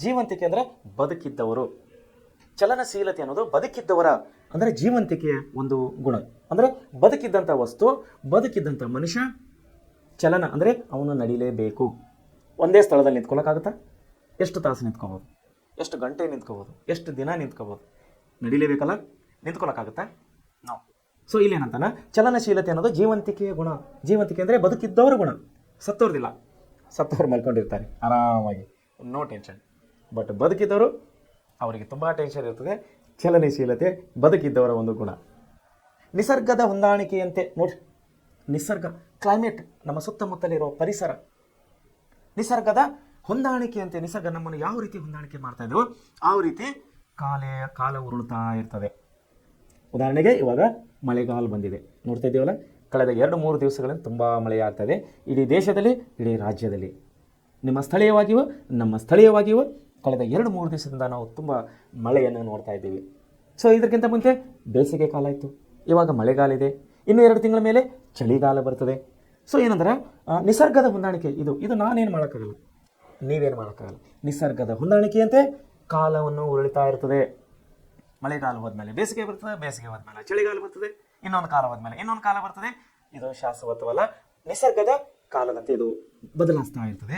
ಜೀವಂತಿಕೆ ಅಂದರೆ ಬದುಕಿದ್ದವರು. ಚಲನಶೀಲತೆ ಅನ್ನೋದು ಬದುಕಿದ್ದವರ ಅಂದರೆ ಜೀವಂತಿಕೆಯ ಒಂದು ಗುಣ. ಅಂದರೆ ಬದುಕಿದ್ದಂಥ ವಸ್ತು, ಬದುಕಿದ್ದಂಥ ಮನುಷ್ಯ ಚಲನ ಅಂದರೆ ಅವನು ನಡಿಲೇಬೇಕು. ಒಂದೇ ಸ್ಥಳದಲ್ಲಿ ನಿಂತ್ಕೊಳ್ಳೋಕ್ಕಾಗುತ್ತಾ? ಎಷ್ಟು ತಾಸು ನಿಂತ್ಕೋಬೋದು? ಎಷ್ಟು ಗಂಟೆ ನಿಂತ್ಕೋಬೋದು? ಎಷ್ಟು ದಿನ ನಿಂತ್ಕೋಬೋದು? ನಡಿಲೇಬೇಕಲ್ಲ, ನಿಂತ್ಕೊಳ್ಳೋಕ್ಕಾಗುತ್ತಾ? ನಾವು ಸೊ ಇಲ್ಲೇನಂತಾನ, ಚಲನಶೀಲತೆ ಅನ್ನೋದು ಜೀವಂತಿಕೆಯ ಗುಣ. ಜೀವಂತಿಕೆ ಅಂದರೆ ಬದುಕಿದ್ದವರ ಗುಣ, ಸತ್ತೋರ್ದಿಲ್ಲ. ಸತ್ತವ್ರು ಮಲ್ಕೊಂಡಿರ್ತಾರೆ ಆರಾಮಾಗಿ, ನೋ ಟೆನ್ಷನ್. ಬಟ್ ಬದುಕಿದ್ದವರು ಅವರಿಗೆ ತುಂಬ ಟೆನ್ಷನ್ ಇರ್ತದೆ. ಚಲನಶೀಲತೆ ಬದುಕಿದ್ದವರ ಒಂದು ಗುಣ. ನಿಸರ್ಗದ ಹೊಂದಾಣಿಕೆಯಂತೆ ನೋಡಿ, ನಿಸರ್ಗ ಕ್ಲೈಮೇಟ್, ನಮ್ಮ ಸುತ್ತಮುತ್ತಲಿರೋ ಪರಿಸರ, ನಿಸರ್ಗದ ಹೊಂದಾಣಿಕೆಯಂತೆ, ನಿಸರ್ಗ ನಮ್ಮನ್ನು ಯಾವ ರೀತಿ ಹೊಂದಾಣಿಕೆ ಮಾಡ್ತಾ ಇದ್ದೆವೋ ಆ ರೀತಿ ಕಾಲ ಉರುಳ್ತಾ ಇರ್ತದೆ. ಉದಾಹರಣೆಗೆ ಇವಾಗ ಮಳೆಗಾಲ ಬಂದಿದೆ, ನೋಡ್ತಾ ಇದ್ದೀವಲ್ಲ. ಕಳೆದ 2-3 ದಿವಸಗಳಿಂದ ತುಂಬ ಮಳೆ ಆಗ್ತದೆ ಇಡೀ ದೇಶದಲ್ಲಿ, ಇಡೀ ರಾಜ್ಯದಲ್ಲಿ. ನಮ್ಮ ಸ್ಥಳೀಯವಾಗಿಯೂ ಕಳೆದ 2-3 ದಿವಸದಿಂದ ನಾವು ತುಂಬ ಮಳೆಯನ್ನು ನೋಡ್ತಾ ಇದ್ದೀವಿ. ಸೊ ಇದಕ್ಕಿಂತ ಮುಂಚೆ ಬೇಸಿಗೆ ಕಾಲ ಇತ್ತು, ಇವಾಗ ಮಳೆಗಾಲ ಇದೆ, ಇನ್ನು 2 ತಿಂಗಳ ಮೇಲೆ ಚಳಿಗಾಲ ಬರ್ತದೆ. ಸೊ ಏನಂದ್ರೆ ನಿಸರ್ಗದ ಹೊಂದಾಣಿಕೆ ಇದು ನಾನೇನು ಮಾಡೋಕ್ಕಾಗಲ್ಲ, ನೀವೇನು ಮಾಡೋಕ್ಕಾಗಲ್ಲ. ನಿಸರ್ಗದ ಹೊಂದಾಣಿಕೆಯಂತೆ ಕಾಲವನ್ನು ಉರುಳಿತಾ ಇರ್ತದೆ. ಮಳೆಗಾಲ ಹೋದ್ಮೇಲೆ ಬೇಸಿಗೆ ಬರ್ತದೆ, ಬೇಸಿಗೆ ಹೋದ್ಮೇಲೆ ಚಳಿಗಾಲ ಬರ್ತದೆ, ಇನ್ನೊಂದು ಕಾಲ ಹೋದ್ಮೇಲೆ ಇನ್ನೊಂದು ಕಾಲ ಬರ್ತದೆ. ಇದು ಶಾಶ್ವತವಲ್ಲ, ನಿಸರ್ಗದ ಕಾಲದಂತೆ ಇದು ಬದಲಾಯಿಸ್ತಾ ಇರ್ತದೆ,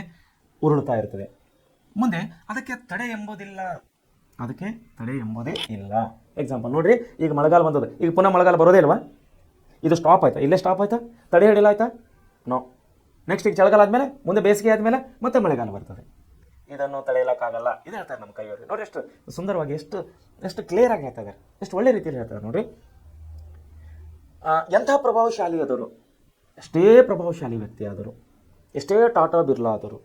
ಉರುಳ್ತಾ ಇರ್ತದೆ. ಮುಂದೆ ಅದಕ್ಕೆ ತಡೆ ಎಂಬುದೇ ಇಲ್ಲ. ಎಕ್ಸಾಂಪಲ್ ನೋಡ್ರಿ, ಈಗ ಮಳೆಗಾಲ ಬಂದದ, ಈಗ ಪುನಃ ಮಳೆಗಾಲ ಬರೋದೇ ಇಲ್ವಾ? ಇದು ಸ್ಟಾಪ್ ಆಯ್ತಾ? ಇಲ್ಲೇ ಸ್ಟಾಪ್ ಆಯ್ತಾ? ತಡೆ ಹಿಡಿಲ್ಲ ಆಯ್ತಾ? ನೋ. ನೆಕ್ಸ್ಟ್ ಈಗ ಚಳಿಗಾಲ ಆದಮೇಲೆ ಮುಂದೆ ಬೇಸಿಗೆ ಆದಮೇಲೆ ಮತ್ತೆ ಮಳೆಗಾಲ ಬರ್ತದೆ. ಇದನ್ನು ತಡೆಯಲಿಕ್ಕಾಗಲ್ಲ. ಇದು ಹೇಳ್ತಾರೆ ನಮ್ಮ ಕೈಯವರು. ನೋಡಿ ಎಷ್ಟು ಸುಂದರವಾಗಿ, ಎಷ್ಟು ಕ್ಲಿಯರ್ ಆಗಿ ಹೇಳ್ತಾ ಇದ್ದಾರೆ, ಎಷ್ಟು ಒಳ್ಳೆ ರೀತಿಯಲ್ಲಿ ಹೇಳ್ತಾರೆ ನೋಡ್ರಿ. ಎಂಥ ಪ್ರಭಾವಶಾಲಿ ಆದರು, ಎಷ್ಟೇ ಪ್ರಭಾವಶಾಲಿ ವ್ಯಕ್ತಿ ಆದರು, ಎಷ್ಟೇ ಟಾಟಾ ಬಿರ್ಲಾ ಆದರು,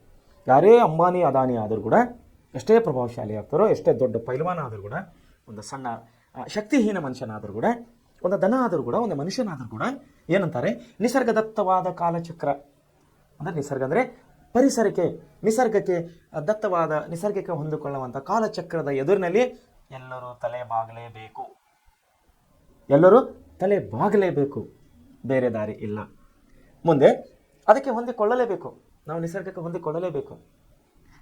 ಯಾರೇ ಅಂಬಾನಿ ಅದಾನಿ ಆದರೂ ಕೂಡ, ಎಷ್ಟೇ ಪ್ರಭಾವಶಾಲಿ ಆಗ್ತಾರೋ, ಎಷ್ಟೇ ದೊಡ್ಡ ಪೈಲ್ವಾನ ಆದರೂ ಕೂಡ, ಒಂದು ಸಣ್ಣ ಶಕ್ತಿಹೀನ ಮನುಷ್ಯನಾದರೂ ಕೂಡ ಒಂದು ದನ ಆದರೂ ಕೂಡ, ಒಂದು ಮನುಷ್ಯನಾದರೂ ಕೂಡ ಏನಂತಾರೆ, ನಿಸರ್ಗದತ್ತವಾದ ಕಾಲಚಕ್ರ. ಅಂದರೆ ನಿಸರ್ಗ ಅಂದರೆ ಪರಿಸರಕ್ಕೆ, ನಿಸರ್ಗಕ್ಕೆ ದತ್ತವಾದ, ನಿಸರ್ಗಕ್ಕೆ ಹೊಂದಿಕೊಳ್ಳುವಂಥ ಕಾಲಚಕ್ರದ ಎದುರಿನಲ್ಲಿ ಎಲ್ಲರೂ ತಲೆ ಬಾಗಲೇಬೇಕು. ಎಲ್ಲರೂ ತಲೆ ಬಾಗಲೇಬೇಕು, ಬೇರೆ ದಾರಿ ಇಲ್ಲ. ಮುಂದೆ ಅದಕ್ಕೆ ಹೊಂದಿಕೊಳ್ಳಲೇಬೇಕು. ನಾವು ನಿಸರ್ಗಕ್ಕೆ ಹೊಂದಿಕೊಳ್ಳಲೇಬೇಕು.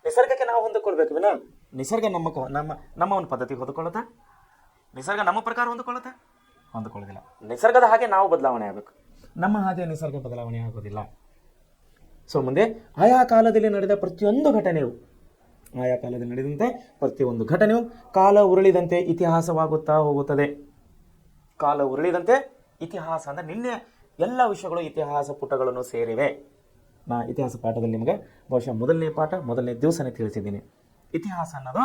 ನಿಸರ್ಗಕ್ಕೆ ನಾವು ಹೊಂದಿಕೊಳ್ಬೇಕು ವಿನ ನಿಸರ್ಗ ನಮ್ಮ ಒಂದು ಪದ್ಧತಿಗೆ ಹೊಂದಿಕೊಳ್ಳುತ್ತಾ? ನಿಸರ್ಗ ನಮ್ಮ ಪ್ರಕಾರ ಹೊಂದಿಕೊಳ್ಳೋದಿಲ್ಲ. ನಿಸರ್ಗದ ಹಾಗೆ ನಾವು ಬದಲಾವಣೆ ಆಗಬೇಕು, ನಮ್ಮ ಹಾಗೆ ನಿಸರ್ಗ ಬದಲಾವಣೆ ಆಗೋದಿಲ್ಲ. ಸೊ ಮುಂದೆ ಆಯಾ ಕಾಲದಲ್ಲಿ ನಡೆದ ಪ್ರತಿಯೊಂದು ಘಟನೆಯು, ಆಯಾ ಕಾಲದಲ್ಲಿ ನಡೆದಂತೆ ಪ್ರತಿಯೊಂದು ಘಟನೆಯು ಕಾಲ ಉರುಳಿದಂತೆ ಇತಿಹಾಸವಾಗುತ್ತಾ ಹೋಗುತ್ತದೆ. ಕಾಲ ಉರುಳಿದಂತೆ ಇತಿಹಾಸ ಅಂದರೆ ನಿನ್ನೆ ಎಲ್ಲ ವಿಷಯಗಳು ಇತಿಹಾಸ ಪುಟಗಳನ್ನು ಸೇರಿವೆ. ನಾ ಇತಿಹಾಸ ಪಾಠದಲ್ಲಿ ನಿಮಗೆ ಬಹುಶಃ ಮೊದಲನೇ ದಿವಸನೇ ತಿಳಿಸಿದ್ದೀನಿ. ಇತಿಹಾಸ ಅನ್ನೋದು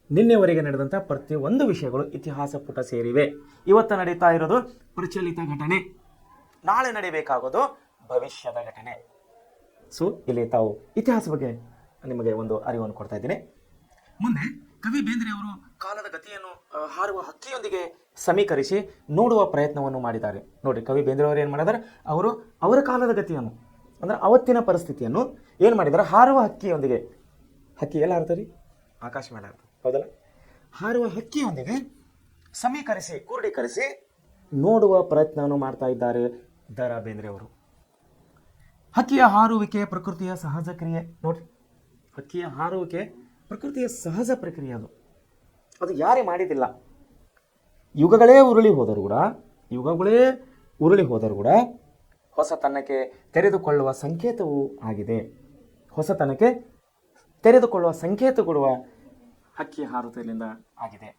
ನಿನ್ನೆವರೆಗೆ ನಡೆದಂಥ ಪ್ರತಿಯೊಂದು ವಿಷಯಗಳು ಇತಿಹಾಸ ಪುಟ ಸೇರಿವೆ. ಇವತ್ತು ನಡೀತಾ ಇರೋದು ಪ್ರಚಲಿತ ಘಟನೆ, ನಾಳೆ ನಡೀಬೇಕಾಗೋದು ಭವಿಷ್ಯದ ಘಟನೆ. ಸೊ ಇಲ್ಲಿ ತಾವು ಇತಿಹಾಸ ಬಗ್ಗೆ ನಿಮಗೆ ಒಂದು ಅರಿವನ್ನು ಕೊಡ್ತಾ ಇದ್ದೀನಿ. ಮುಂದೆ ಕವಿ ಬೇಂದ್ರೆಯವರು ಕಾಲದ ಗತಿಯನ್ನು ಹಾರುವ ಹಕ್ಕಿಯೊಂದಿಗೆ ಸಮೀಕರಿಸಿ ನೋಡುವ ಪ್ರಯತ್ನವನ್ನು ಮಾಡಿದ್ದಾರೆ. ನೋಡಿ, ಕವಿ ಬೇಂದ್ರೆಯವರು ಏನು ಮಾಡಿದ್ದಾರೆ, ಅವರು ಅವರ ಕಾಲದ ಗತಿಯನ್ನು ಅಂದರೆ ಅವತ್ತಿನ ಪರಿಸ್ಥಿತಿಯನ್ನು ಏನು ಮಾಡಿದ್ದಾರೆ, ಹಾರುವ ಹಕ್ಕಿಯೊಂದಿಗೆ, ಹಕ್ಕಿ ಎಲ್ಲ ಹಾರ್ತಾರೆ, ಆಕಾಶ ಮೇಲೆ ಹಾರ್ತಾರೆ, ಹೌದಲ್ಲ, ಹಾರುವ ಹಕ್ಕಿಯೊಂದಿಗೆ ಸಮೀಕರಿಸಿ, ಕ್ರೋಢೀಕರಿಸಿ ನೋಡುವ ಪ್ರಯತ್ನವನ್ನು ಮಾಡ್ತಾ ಇದ್ದಾರೆ ದ ರಾ ಬೇಂದ್ರೆಯವರು. ಹಕ್ಕಿಯ ಹಾರುವಿಕೆ ಪ್ರಕೃತಿಯ ಸಹಜ ಕ್ರಿಯೆ. ನೋಡ್ರಿ, ಹಕ್ಕಿಯ ಹಾರುವಿಕೆ ಪ್ರಕೃತಿಯ ಸಹಜ ಪ್ರಕ್ರಿಯೆ. ಅದು ಯಾರೇ ಮಾಡಿದಿಲ್ಲ. ಯುಗಗಳೇ ಉರುಳಿ ಹೋದರೂ ಕೂಡ ಹೊಸತನಕ್ಕೆ ತೆರೆದುಕೊಳ್ಳುವ ಸಂಕೇತವೂ ಆಗಿದೆ. ಹೊಸತನಕ್ಕೆ ತೆರೆದುಕೊಳ್ಳುವ ಸಂಕೇತ ಕೊಡುವ ಹಕ್ಕಿ ಹಾರುತ್ತಲಿಂದ ಆಗಿದೆ.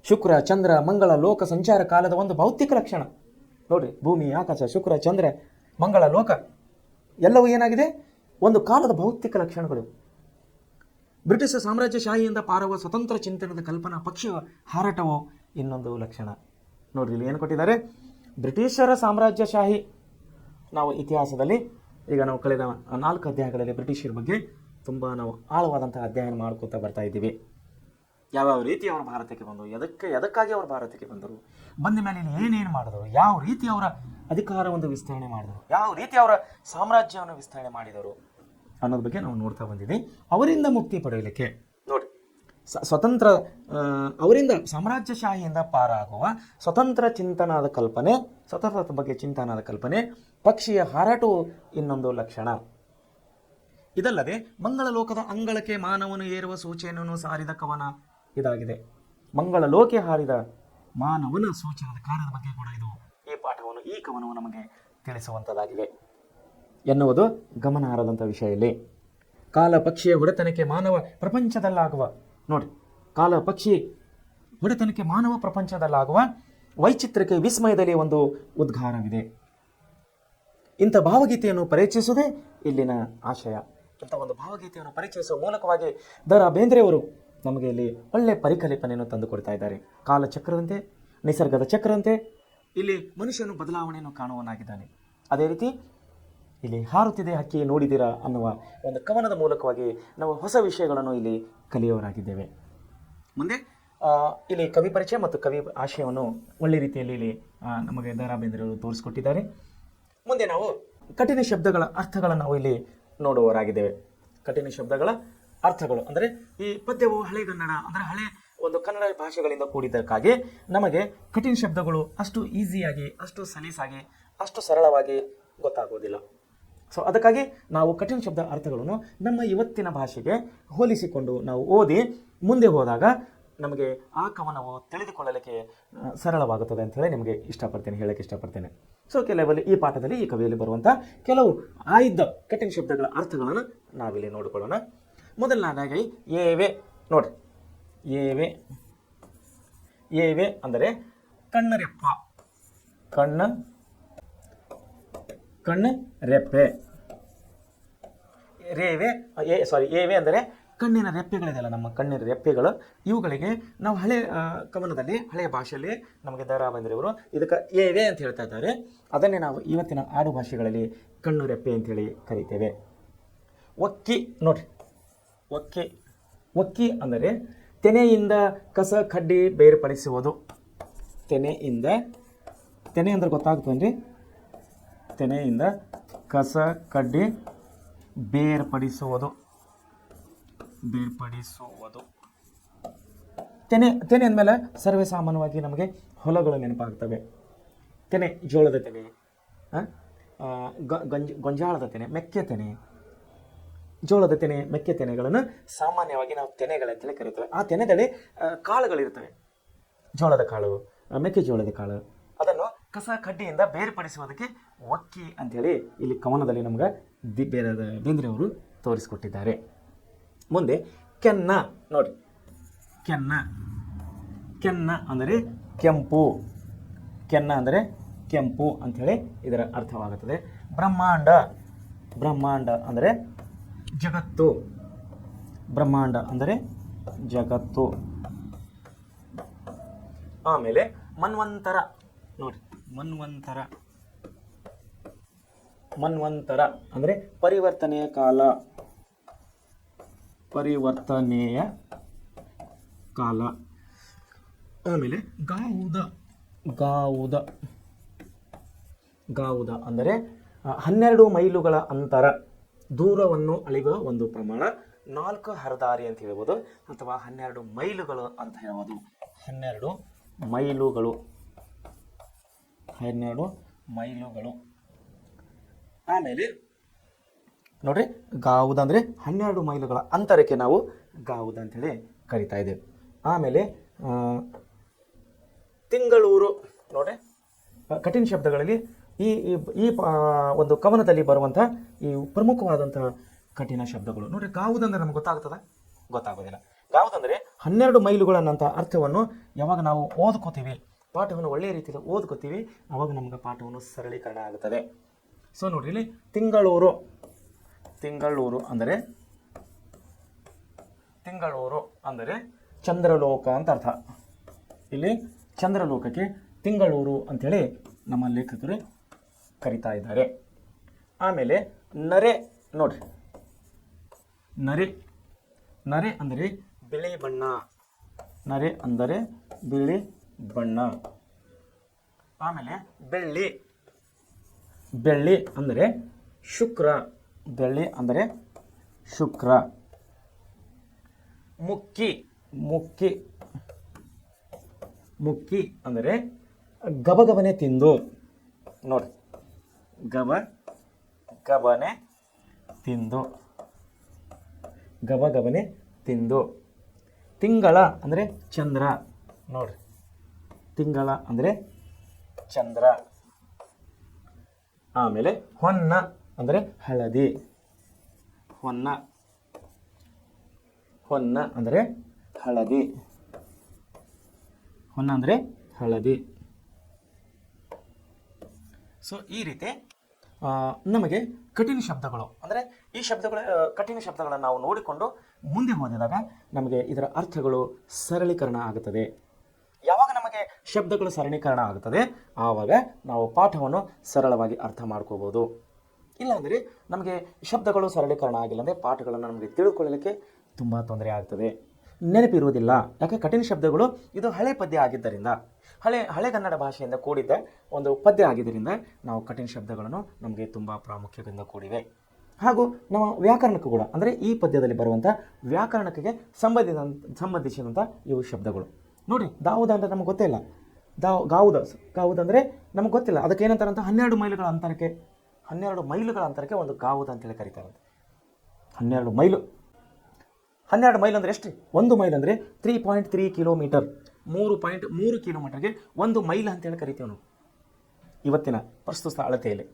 ಶುಕ್ರ, ಚಂದ್ರ, ಮಂಗಳ, ಲೋಕ ಸಂಚಾರ ಕಾಲದ ಒಂದು ಭೌತಿಕ ಲಕ್ಷಣ. ನೋಡ್ರಿ, ಭೂಮಿ, ಆಕಾಶ, ಶುಕ್ರ, ಚಂದ್ರ, ಮಂಗಳ, ಲೋಕ ಎಲ್ಲವೂ ಏನಾಗಿದೆ, ಒಂದು ಕಾಲದ ಭೌತಿಕ ಲಕ್ಷಣಗಳು. ಬ್ರಿಟಿಷ್ ಸಾಮ್ರಾಜ್ಯಶಾಹಿಯಿಂದ ಪಾರುವ ಸ್ವತಂತ್ರ ಚಿಂತನದ ಕಲ್ಪನಾ ಪಕ್ಷಿಯ ಹಾರಾಟವು ಇನ್ನೊಂದು ಲಕ್ಷಣ. ನೋಡ್ರಿ, ಇಲ್ಲಿ ಏನು ಕೊಟ್ಟಿದ್ದಾರೆ, ಬ್ರಿಟಿಷರ ಸಾಮ್ರಾಜ್ಯಶಾಹಿ. ನಾವು ಇತಿಹಾಸದಲ್ಲಿ ಈಗ ನಾವು ಕಳೆದ 4 ಅಧ್ಯಾಯಗಳಲ್ಲಿ ಬ್ರಿಟಿಷರ ಬಗ್ಗೆ ತುಂಬ ನಾವು ಆಳವಾದಂತಹ ಅಧ್ಯಯನ ಮಾಡ್ಕೋತಾ ಬರ್ತಾ ಇದ್ದೀವಿ. ಯಾವ್ಯಾವ ರೀತಿ ಅವರು ಭಾರತಕ್ಕೆ ಬಂದರು, ಎದಕ್ಕಾಗಿ ಅವರು ಭಾರತಕ್ಕೆ ಬಂದರು, ಬಂದ ಮೇಲೆ ಏನೇನು ಮಾಡಿದರು, ಯಾವ ರೀತಿ ಅವರ ಅಧಿಕಾರವನ್ನು ವಿಸ್ತರಣೆ ಮಾಡಿದರು, ಯಾವ ರೀತಿ ಅವರ ಸಾಮ್ರಾಜ್ಯವನ್ನು ವಿಸ್ತರಣೆ ಮಾಡಿದರು ಅನ್ನೋದ್ರ ಬಗ್ಗೆ ನಾವು ನೋಡ್ತಾ ಬಂದಿದ್ದೀವಿ. ಅವರಿಂದ ಮುಕ್ತಿ ಪಡೆಯಲಿಕ್ಕೆ ನೋಡಿ, ಸ್ವತಂತ್ರ ಅವರಿಂದ ಸಾಮ್ರಾಜ್ಯಶಾಹಿಯಿಂದ ಪಾರಾಗುವ ಸ್ವತಂತ್ರ ಚಿಂತನದ ಕಲ್ಪನೆ, ಸ್ವತಂತ್ರದ ಬಗ್ಗೆ ಚಿಂತನದ ಕಲ್ಪನೆ, ಪಕ್ಷಿಯ ಹಾರಾಟವು ಇನ್ನೊಂದು ಲಕ್ಷಣ. ಇದಲ್ಲದೆ ಮಂಗಳ ಲೋಕದ ಅಂಗಳಕ್ಕೆ ಮಾನವನು ಏರುವ ಸೂಚನೆಯನ್ನು ಸಾರಿದ ಕವನ ಇದಾಗಿದೆ. ಮಂಗಳ ಲೋಕೆ ಹಾರಿದ ಮಾನವನ ಸೂಚನದ ಕಾರ್ಯದ ಬಗ್ಗೆ ಕೂಡ ಈ ಕವನವು ನಮಗೆ ತಿಳಿಸುವಂಥದ್ದಾಗಿದೆ ಎನ್ನುವುದು ಗಮನಾರ್ಹದಂಥ ವಿಷಯ. ಇಲ್ಲಿ ಕಾಲ ಪಕ್ಷಿಯ ಹೊಡೆತನಕ್ಕೆ ಮಾನವ ಪ್ರಪಂಚದಲ್ಲಾಗುವ, ನೋಡಿ, ಕಾಲ ಪಕ್ಷಿ ಹೊಡೆತನಕ್ಕೆ ಮಾನವ ಪ್ರಪಂಚದಲ್ಲಾಗುವ ವೈಚಿತ್ರ್ಯಕ್ಕೆ ವಿಸ್ಮಯದಲ್ಲಿ ಒಂದು ಉದ್ಗಾರವಿದೆ. ಇಂಥ ಭಾವಗೀತೆಯನ್ನು ಪರಿಚಯಿಸುವುದೇ ಇಲ್ಲಿನ ಆಶಯ. ಇಂಥ ಒಂದು ಭಾವಗೀತೆಯನ್ನು ಪರಿಚಯಿಸುವ ಮೂಲಕವಾಗಿ ದ ರಾ ಬೇಂದ್ರೆಯವರು ನಮಗೆ ಇಲ್ಲಿ ಒಳ್ಳೆ ಪರಿಕಲ್ಪನೆಯನ್ನು ತಂದುಕೊಡ್ತಾ ಇದ್ದಾರೆ. ಕಾಲಚಕ್ರದಂತೆ, ನಿಸರ್ಗದ ಚಕ್ರಂತೆ ಇಲ್ಲಿ ಮನುಷ್ಯನು ಬದಲಾವಣೆಯನ್ನು ಕಾಣುವನಾಗಿದ್ದಾನೆ. ಅದೇ ರೀತಿ ಇಲ್ಲಿ ಹಾರುತ್ತಿದೆ ಹಕ್ಕಿ ನೋಡಿದಿರಾ ಅನ್ನುವ ಒಂದು ಕವನದ ಮೂಲಕವಾಗಿ ನಾವು ಹೊಸ ವಿಷಯಗಳನ್ನು ಇಲ್ಲಿ ಕಲಿಯುವವರಾಗಿದ್ದೇವೆ. ಮುಂದೆ ಇಲ್ಲಿ ಕವಿ ಪರಿಚಯ ಮತ್ತು ಕವಿ ಆಶಯವನ್ನು ಒಳ್ಳೆ ರೀತಿಯಲ್ಲಿ ಇಲ್ಲಿ ನಮಗೆ ದ ರಾ ಬೇಂದ್ರೆಯವರು ತೋರಿಸಿಕೊಟ್ಟಿದ್ದಾರೆ. ಮುಂದೆ ನಾವು ಕಠಿಣ ಶಬ್ದಗಳ ಅರ್ಥಗಳನ್ನು ನಾವು ಇಲ್ಲಿ ನೋಡುವವರಾಗಿದ್ದೇವೆ. ಕಠಿಣ ಶಬ್ದಗಳ ಅರ್ಥಗಳು ಅಂದರೆ ಈ ಪದ್ಯವು ಹಳೆಗನ್ನಡ ಅಂದರೆ ಹಳೆ ಒಂದು ಕನ್ನಡ ಭಾಷೆಗಳಿಂದ ಕೂಡಿದ್ದಕ್ಕಾಗಿ ನಮಗೆ ಕಠಿಣ ಶಬ್ದಗಳು ಅಷ್ಟು ಈಸಿಯಾಗಿ, ಅಷ್ಟು ಸಲೀಸಾಗಿ, ಅಷ್ಟು ಸರಳವಾಗಿ ಗೊತ್ತಾಗೋದಿಲ್ಲ. ಸೊ ಅದಕ್ಕಾಗಿ ನಾವು ಕಠಿಣ ಶಬ್ದ ಅರ್ಥಗಳನ್ನು ನಮ್ಮ ಇವತ್ತಿನ ಭಾಷೆಗೆ ಹೋಲಿಸಿಕೊಂಡು ನಾವು ಓದಿ ಮುಂದೆ ಹೋದಾಗ ನಮಗೆ ಆ ಕವನವು ತಿಳಿದುಕೊಳ್ಳಲಿಕ್ಕೆ ಸರಳವಾಗುತ್ತದೆ ಅಂತ ಹೇಳಿ ನಿಮಗೆ ಹೇಳಕ್ಕೆ ಇಷ್ಟಪಡ್ತೇನೆ. ಸೊ ಕೆಲವಲ್ಲಿ ಈ ಪಾಠದಲ್ಲಿ ಈ ಕವಿಯಲ್ಲಿ ಬರುವಂಥ ಕೆಲವು ಆಯ್ದ ಕಠಿಣ ಶಬ್ದಗಳ ಅರ್ಥಗಳನ್ನು ನಾವಿಲ್ಲಿ ನೋಡಿಕೊಳ್ಳೋಣ. ಮೊದಲನೇದಾಗಿ ಏವೆ. ನೋಡ್ರಿ, ಏವೆ ಅಂದರೆ ಕಣ್ಣರೆಪ್ಪ, ಕಣ್ಣು ರೆಪ್ಪೆ. ಏವೆ ಅಂದರೆ ಕಣ್ಣಿನ ರೆಪ್ಪೆಗಳಿದೆಯಲ್ಲ, ನಮ್ಮ ಕಣ್ಣಿನ ರೆಪ್ಪೆಗಳು, ಇವುಗಳಿಗೆ ನಾವು ಕವನದಲ್ಲಿ ಹಳೆಯ ಭಾಷೆಯಲ್ಲಿ ನಮಗೆ ದ ರಾ ಬೇಂದ್ರೆಯವರು ಇದಕ್ಕೆ ಏವೆ ಅಂತ ಹೇಳ್ತಾ ಇದ್ದಾರೆ. ಅದನ್ನೇ ನಾವು ಇವತ್ತಿನ ಆಡು ಭಾಷೆಗಳಲ್ಲಿ ಕಣ್ಣು ರೆಪ್ಪೆ ಅಂತೇಳಿ ಕರೀತೇವೆ. ಒಕ್ಕಿ. ನೋಡ್ರಿ, ಒಕ್ಕಿ ಅಂದರೆ ತೆನೆಯಿಂದ ಕಸ ಕಡ್ಡಿ ಬೇರ್ಪಡಿಸುವುದು. ತೆನೆಯಿಂದ, ತೆನೆ ಅಂದ್ರೆ ಗೊತ್ತಾಗ್ತದೇನ್ರಿ, ತೆನೆಯಿಂದ ಕಸ ಕಡ್ಡಿ ಬೇರ್ಪಡಿಸುವುದು. ತೆನೆ ಅಂದಮೇಲೆ ಸರ್ವೇ ಸಾಮಾನ್ಯವಾಗಿ ನಮಗೆ ಹೊಲಗಳು ನೆನಪಾಗ್ತವೆ. ತೆನೆ, ಜೋಳದ ತೆನೆ, ಗೊಂಜಾಳದ ತೆನೆ, ಮೆಕ್ಕೆ ತೆನೆ, ಜೋಳದ ತೆನೆ, ಮೆಕ್ಕೆ ತೆನೆಗಳನ್ನು ಸಾಮಾನ್ಯವಾಗಿ ನಾವು ತೆನೆಗಳಂತೇಳಿ ಕರೀತೇವೆ. ಆ ತೆನೆದಲ್ಲಿ ಕಾಳುಗಳಿರ್ತವೆ, ಜೋಳದ ಕಾಳು, ಮೆಕ್ಕೆಜೋಳದ ಕಾಳು. ಅದನ್ನು ಕಸ ಕಡ್ಡಿಯಿಂದ ಬೇರ್ಪಡಿಸುವುದಕ್ಕೆ ಒಕ್ಕಿ ಅಂಥೇಳಿ ಇಲ್ಲಿ ಕವನದಲ್ಲಿ ನಮ್ಗೆ ಬೇಂದ್ರೆಯವರು ತೋರಿಸಿಕೊಟ್ಟಿದ್ದಾರೆ. ಮುಂದೆ ಕೆನ್ನ ನೋಡಿ, ಕೆನ್ನ ಅಂದರೆ ಕೆಂಪು, ಕೆನ್ನ ಅಂದರೆ ಕೆಂಪು ಅಂಥೇಳಿ ಇದರ ಅರ್ಥವಾಗುತ್ತದೆ. ಬ್ರಹ್ಮಾಂಡ ಅಂದರೆ ಜಗತ್ತು, ಬ್ರಹ್ಮಾಂಡ ಅಂದರೆ ಜಗತ್ತು. ಆಮೇಲೆ ಮನ್ವಂತರ ನೋಡಿ, ಮನ್ವಂತರ ಅಂದರೆ ಪರಿವರ್ತನೆಯ ಕಾಲ, ಆಮೇಲೆ ಗಾವುದ ಅಂದರೆ 12 ಮೈಲುಗಳ ಅಂತರ, ದೂರವನ್ನು ಅಳೆಯುವ ಒಂದು ಪ್ರಮಾಣ. 4 ಹರದಾರಿ ಅಂತ ಹೇಳ್ಬೋದು, ಅಥವಾ 12 ಮೈಲುಗಳು ಅಂತ ಹೇಳ್ಬೋದು. 12 ಮೈಲುಗಳು. ಆಮೇಲೆ ನೋಡ್ರಿ, ಗಾವುದ ಅಂದರೆ 12 ಮೈಲುಗಳ ಅಂತರಕ್ಕೆ ನಾವು ಗಾವುದ ಅಂತೇಳಿ ಕರಿತಾ ಇದ್ದೇವೆ. ಆಮೇಲೆ ತಿಂಗಳೂರು ನೋಡ್ರಿ, ಕಠಿಣ ಶಬ್ದಗಳಲ್ಲಿ ಈ ಒಂದು ಕವನದಲ್ಲಿ ಬರುವಂಥ ಈ ಪ್ರಮುಖವಾದಂತಹ ಕಠಿಣ ಶಬ್ದಗಳು ನೋಡ್ರಿ. ಗಾವುದಂದ್ರೆ ನಮ್ಗೆ ಗೊತ್ತಾಗೋದಿಲ್ಲ. ಗಾವುದಂದರೆ 12 ಮೈಲುಗಳನ್ನಂಥ ಅರ್ಥವನ್ನು ಯಾವಾಗ ನಾವು ಓದ್ಕೋತೀವಿ, ಪಾಠವನ್ನು ಒಳ್ಳೆಯ ರೀತಿಯಲ್ಲಿ ಓದ್ಕೋತೀವಿ, ಆವಾಗ ನಮ್ಗೆ ಪಾಠವನ್ನು ಸರಳೀಕರಣ ಆಗುತ್ತದೆ. ಸೊ ನೋಡ್ರಿ, ಇಲ್ಲಿ ತಿಂಗಳೂರು ಅಂದರೆ ಚಂದ್ರಲೋಕ ಅಂತ ಅರ್ಥ. ಇಲ್ಲಿ ಚಂದ್ರಲೋಕಕ್ಕೆ ತಿಂಗಳೂರು ಅಂಥೇಳಿ ನಮ್ಮ ಲೇಖಕರು ಕರಿತಾ ಇದ್ದಾರೆ. ಆಮೇಲೆ ನರೆ ನೋಡ್ರಿ, ನರೆ ಅಂದರೆ ಬಿಳಿ ಬಣ್ಣ, ಆಮೇಲೆ ಬೆಳ್ಳಿ ಅಂದರೆ ಶುಕ್ರ, ಮುಕ್ಕಿ ಅಂದರೆ ಗಬಗಬನೆ ತಿಂದು ನೋಡಿ, ಗಬಗಬನೆ ತಿಂದು. ತಿಂಗಳ ಅಂದರೆ ಚಂದ್ರ ನೋಡ್ರಿ, ತಿಂಗಳ ಅಂದರೆ ಚಂದ್ರ. ಆಮೇಲೆ ಹೊನ್ನ ಅಂದರೆ ಹಳದಿ, ಹೊನ್ನ ಅಂದರೆ ಹಳದಿ. ಸೊ ಈ ರೀತಿ ನಮಗೆ ಕಠಿಣ ಶಬ್ದಗಳು ಅಂದರೆ ಈ ಕಠಿಣ ಶಬ್ದಗಳನ್ನು ನಾವು ನೋಡಿಕೊಂಡು ಮುಂದೆ ಓದಿದಾಗ ನಮಗೆ ಇದರ ಅರ್ಥಗಳು ಸರಳೀಕರಣ ಆಗುತ್ತದೆ. ಯಾವಾಗ ನಮಗೆ ಶಬ್ದಗಳು ಸರಳೀಕರಣ ಆಗುತ್ತದೆ, ಆವಾಗ ನಾವು ಪಾಠವನ್ನು ಸರಳವಾಗಿ ಅರ್ಥ ಮಾಡ್ಕೋಬೋದು. ಇಲ್ಲಾಂದರೆ ನಮಗೆ ಶಬ್ದಗಳು ಸರಳೀಕರಣ ಆಗಿಲ್ಲ ಅಂದರೆ ಪಾಠಗಳನ್ನು ನಮಗೆ ತಿಳಿದುಕೊಳ್ಳಲಿಕ್ಕೆ ತುಂಬ ತೊಂದರೆ ಆಗ್ತದೆ, ನೆನಪಿರುವುದಿಲ್ಲ. ಯಾಕೆ ಕಠಿಣ ಶಬ್ದಗಳು ಇದು ಹಳೆ ಪದ್ಯ ಆಗಿದ್ದರಿಂದ, ಹಳೆಗನ್ನಡ ಭಾಷೆಯಿಂದ ಕೂಡಿದ್ದ ಒಂದು ಪದ್ಯ ಆಗಿದ್ದರಿಂದ ನಾವು ಕಠಿಣ ಶಬ್ದಗಳನ್ನು ನಮಗೆ ತುಂಬ ಪ್ರಾಮುಖ್ಯತೆಯಿಂದ ಕೂಡಿವೆ. ಹಾಗೂ ನಮ್ಮ ವ್ಯಾಕರಣಕ್ಕೂ ಕೂಡ ಅಂದರೆ ಈ ಪದ್ಯದಲ್ಲಿ ಬರುವಂಥ ವ್ಯಾಕರಣಕ್ಕೆ ಸಂಬಂಧಿಸಿದಂಥ ಇವು ಶಬ್ದಗಳು ನೋಡಿ. ದಾವುದ ಅಂದರೆ ನಮಗೆ ಗೊತ್ತೇ ಇಲ್ಲ, ಗಾವುದ ಅಂದರೆ ನಮಗೆ ಗೊತ್ತಿಲ್ಲ. ಅದಕ್ಕೆ ಏನಂತಾರಂತ 12 ಮೈಲುಗಳ ಅಂತರಕ್ಕೆ ಒಂದು ಗಾವುದ ಅಂತೇಳಿ ಕರೀತಾರೆ. 12 ಮೈಲು ಅಂದರೆ ಎಷ್ಟು? 1 ಮೈಲ್ ಅಂದರೆ 3.3 ಕಿಲೋಮೀಟರ್, 3.3 ಕಿಲೋಮೀಟರ್ಗೆ 1 ಮೈಲ್ ಅಂತೇಳಿ ಕರಿತೀವಿ ನಾವು ಇವತ್ತಿನ ಪ್ರಸ್ತುತ ಅಳತೆಯಲ್ಲಿ.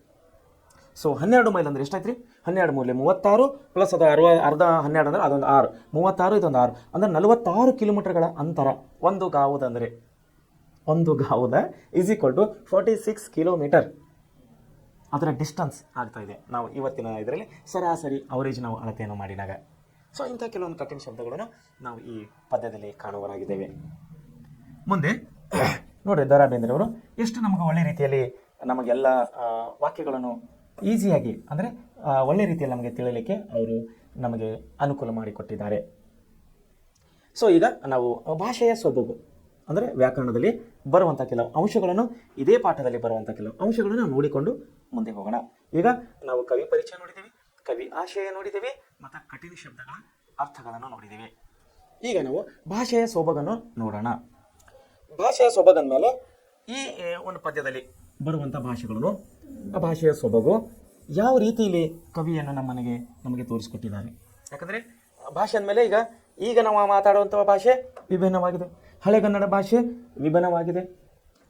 ಸೊ 12 ಮೈಲ್ ಅಂದರೆ ಎಷ್ಟಾಯ್ತು ರೀ? 12 ಮೂಲೆ 36 ಪ್ಲಸ್ ಅದು 60, ಅರ್ಧ 12 ಅಂದರೆ ಅದೊಂದು 6, 36 ಇದೊಂದು 6 ಅಂದರೆ 46 ಕಿಲೋಮೀಟರ್ಗಳ ಅಂತರ. ಒಂದು ಗಾವುದ ಈಸ್ ಈಕ್ವಲ್ ಟು 46 ಕಿಲೋಮೀಟರ್. ಅದರ ಡಿಸ್ಟನ್ಸ್ ಆಗ್ತಾ ಇದೆ ನಾವು ಇವತ್ತಿನ ಇದರಲ್ಲಿ ಸರಾಸರಿ ಅವರೇಜ್ ನಾವು ಅಳತೆಯನ್ನು ಮಾಡಿದಾಗ. ಸೊ ಇಂಥ ಕೆಲವೊಂದು ಕಠಿಣ ಶಬ್ದಗಳನ್ನು ನಾವು ಈ ಪದ್ಯದಲ್ಲಿ ಕಾಣುವರಾಗಿದ್ದೇವೆ. ಮುಂದೆ ನೋಡಿ, ದ ರಾ ಬೇಂದ್ರೆಯವರು ಎಷ್ಟು ನಮಗೆ ಒಳ್ಳೆ ರೀತಿಯಲ್ಲಿ ನಮಗೆಲ್ಲ ವಾಕ್ಯಗಳನ್ನು ಈಸಿಯಾಗಿ ಅಂದರೆ ಒಳ್ಳೆ ರೀತಿಯಲ್ಲಿ ನಮಗೆ ತಿಳಿಯಲಿಕ್ಕೆ ಅವರು ನಮಗೆ ಅನುಕೂಲ ಮಾಡಿಕೊಟ್ಟಿದ್ದಾರೆ. ಸೊ ಈಗ ನಾವು ಭಾಷೆಯ ಸೊಬಗು ಅಂದರೆ ವ್ಯಾಕರಣದಲ್ಲಿ ಬರುವಂಥ ಕೆಲವು ಅಂಶಗಳನ್ನು, ಇದೇ ಪಾಠದಲ್ಲಿ ಬರುವಂಥ ಕೆಲವು ಅಂಶಗಳನ್ನು ನೋಡಿಕೊಂಡು ಮುಂದೆ ಹೋಗೋಣ. ಈಗ ನಾವು ಕವಿ ಪರಿಚಯ ನೋಡಿದ್ದೀವಿ, ಕವಿ ಆಶಯ ನೋಡಿದ್ದೀವಿ, ಮತ್ತು ಕಠಿಣ ಶಬ್ದಗಳ ಅರ್ಥಗಳನ್ನು ನೋಡಿದ್ದೀವಿ. ಈಗ ನಾವು ಭಾಷೆಯ ಸೊಬಗನ್ನು ನೋಡೋಣ. ಭಾಷೆಯ ಸೊಬಗನ ಮೇಲೆ ಈ ಒಂದು ಪದ್ಯದಲ್ಲಿ ಬರುವಂಥ ಭಾಷೆಗಳನ್ನು, ಆ ಭಾಷೆಯ ಸೊಬಗು ಯಾವ ರೀತಿಯಲ್ಲಿ ಕವಿಯನ್ನು ನಮಗೆ ತೋರಿಸ್ಕೊಟ್ಟಿದ್ದಾರೆ. ಯಾಕಂದರೆ ಭಾಷೆ ಅಂದಮೇಲೆ ಈಗ ನಾವು ಮಾತಾಡುವಂಥ ಭಾಷೆ ವಿಭಿನ್ನವಾಗಿದೆ, ಹಳೆಗನ್ನಡ ಭಾಷೆ ವಿಭಿನ್ನವಾಗಿದೆ.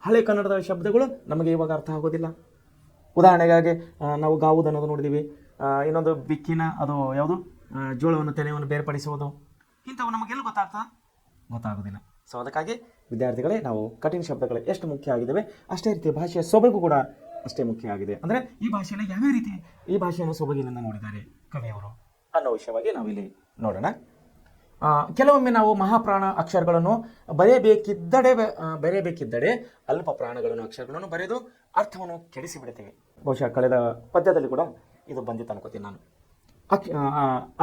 ಹಳೆ ಕನ್ನಡದ ಶಬ್ದಗಳು ನಮಗೆ ಇವಾಗ ಅರ್ಥ ಆಗೋದಿಲ್ಲ. ಉದಾಹರಣೆಗಾಗಿ ನಾವು ಗಾವುದು ಅನ್ನೋದು ನೋಡಿದ್ದೀವಿ, ಇನ್ನೊಂದು ಬಿಕ್ಕಿನ ಅದು ಯಾವುದು ಜೋಳವನ್ನು ತೆನೆಯನ್ನು ಬೇರ್ಪಡಿಸುವುದು, ಇಂಥವು ನಮಗೆಲ್ಲ ಗೊತ್ತಾಗೋದಿಲ್ಲ. ಸೊ ಅದಕ್ಕಾಗಿ ವಿದ್ಯಾರ್ಥಿಗಳೇ, ನಾವು ಕಠಿಣ ಶಬ್ದಗಳು ಎಷ್ಟು ಮುಖ್ಯ ಆಗಿದ್ದಾವೆ ಅಷ್ಟೇ ರೀತಿ ಭಾಷೆಯ ಸೊಬಗು ಕೂಡ ಅಷ್ಟೇ ಮುಖ್ಯ ಆಗಿದೆ. ಅಂದರೆ ಈ ಭಾಷೆಯಲ್ಲಿ ಯಾವ್ಯಾವ ರೀತಿ ಈ ಭಾಷೆಯನ್ನು ಸೊಬಗಿನಿಂದ ನೋಡಿದ್ದಾರೆ ಕವಿಯವರು ಅನ್ನೋ ವಿಷಯವಾಗಿ ನಾವಿಲ್ಲಿ ನೋಡೋಣ. ಕೆಲವೊಮ್ಮೆ ನಾವು ಮಹಾಪ್ರಾಣ ಅಕ್ಷರಗಳನ್ನು ಬರೆಯಬೇಕಿದ್ದಡೆ ಅಲ್ಪ ಪ್ರಾಣಗಳನ್ನು ಅಕ್ಷರಗಳನ್ನು ಬರೆದು ಅರ್ಥವನ್ನು ಕೆಡಿಸಿಬಿಡ್ತೇವೆ. ಬಹುಶಃ ಕಳೆದ ಪದ್ಯದಲ್ಲಿ ಕೂಡ ಇದು ಬಂದಿತ್ತು ಅನ್ಕೋತೀನಿ ನಾನು.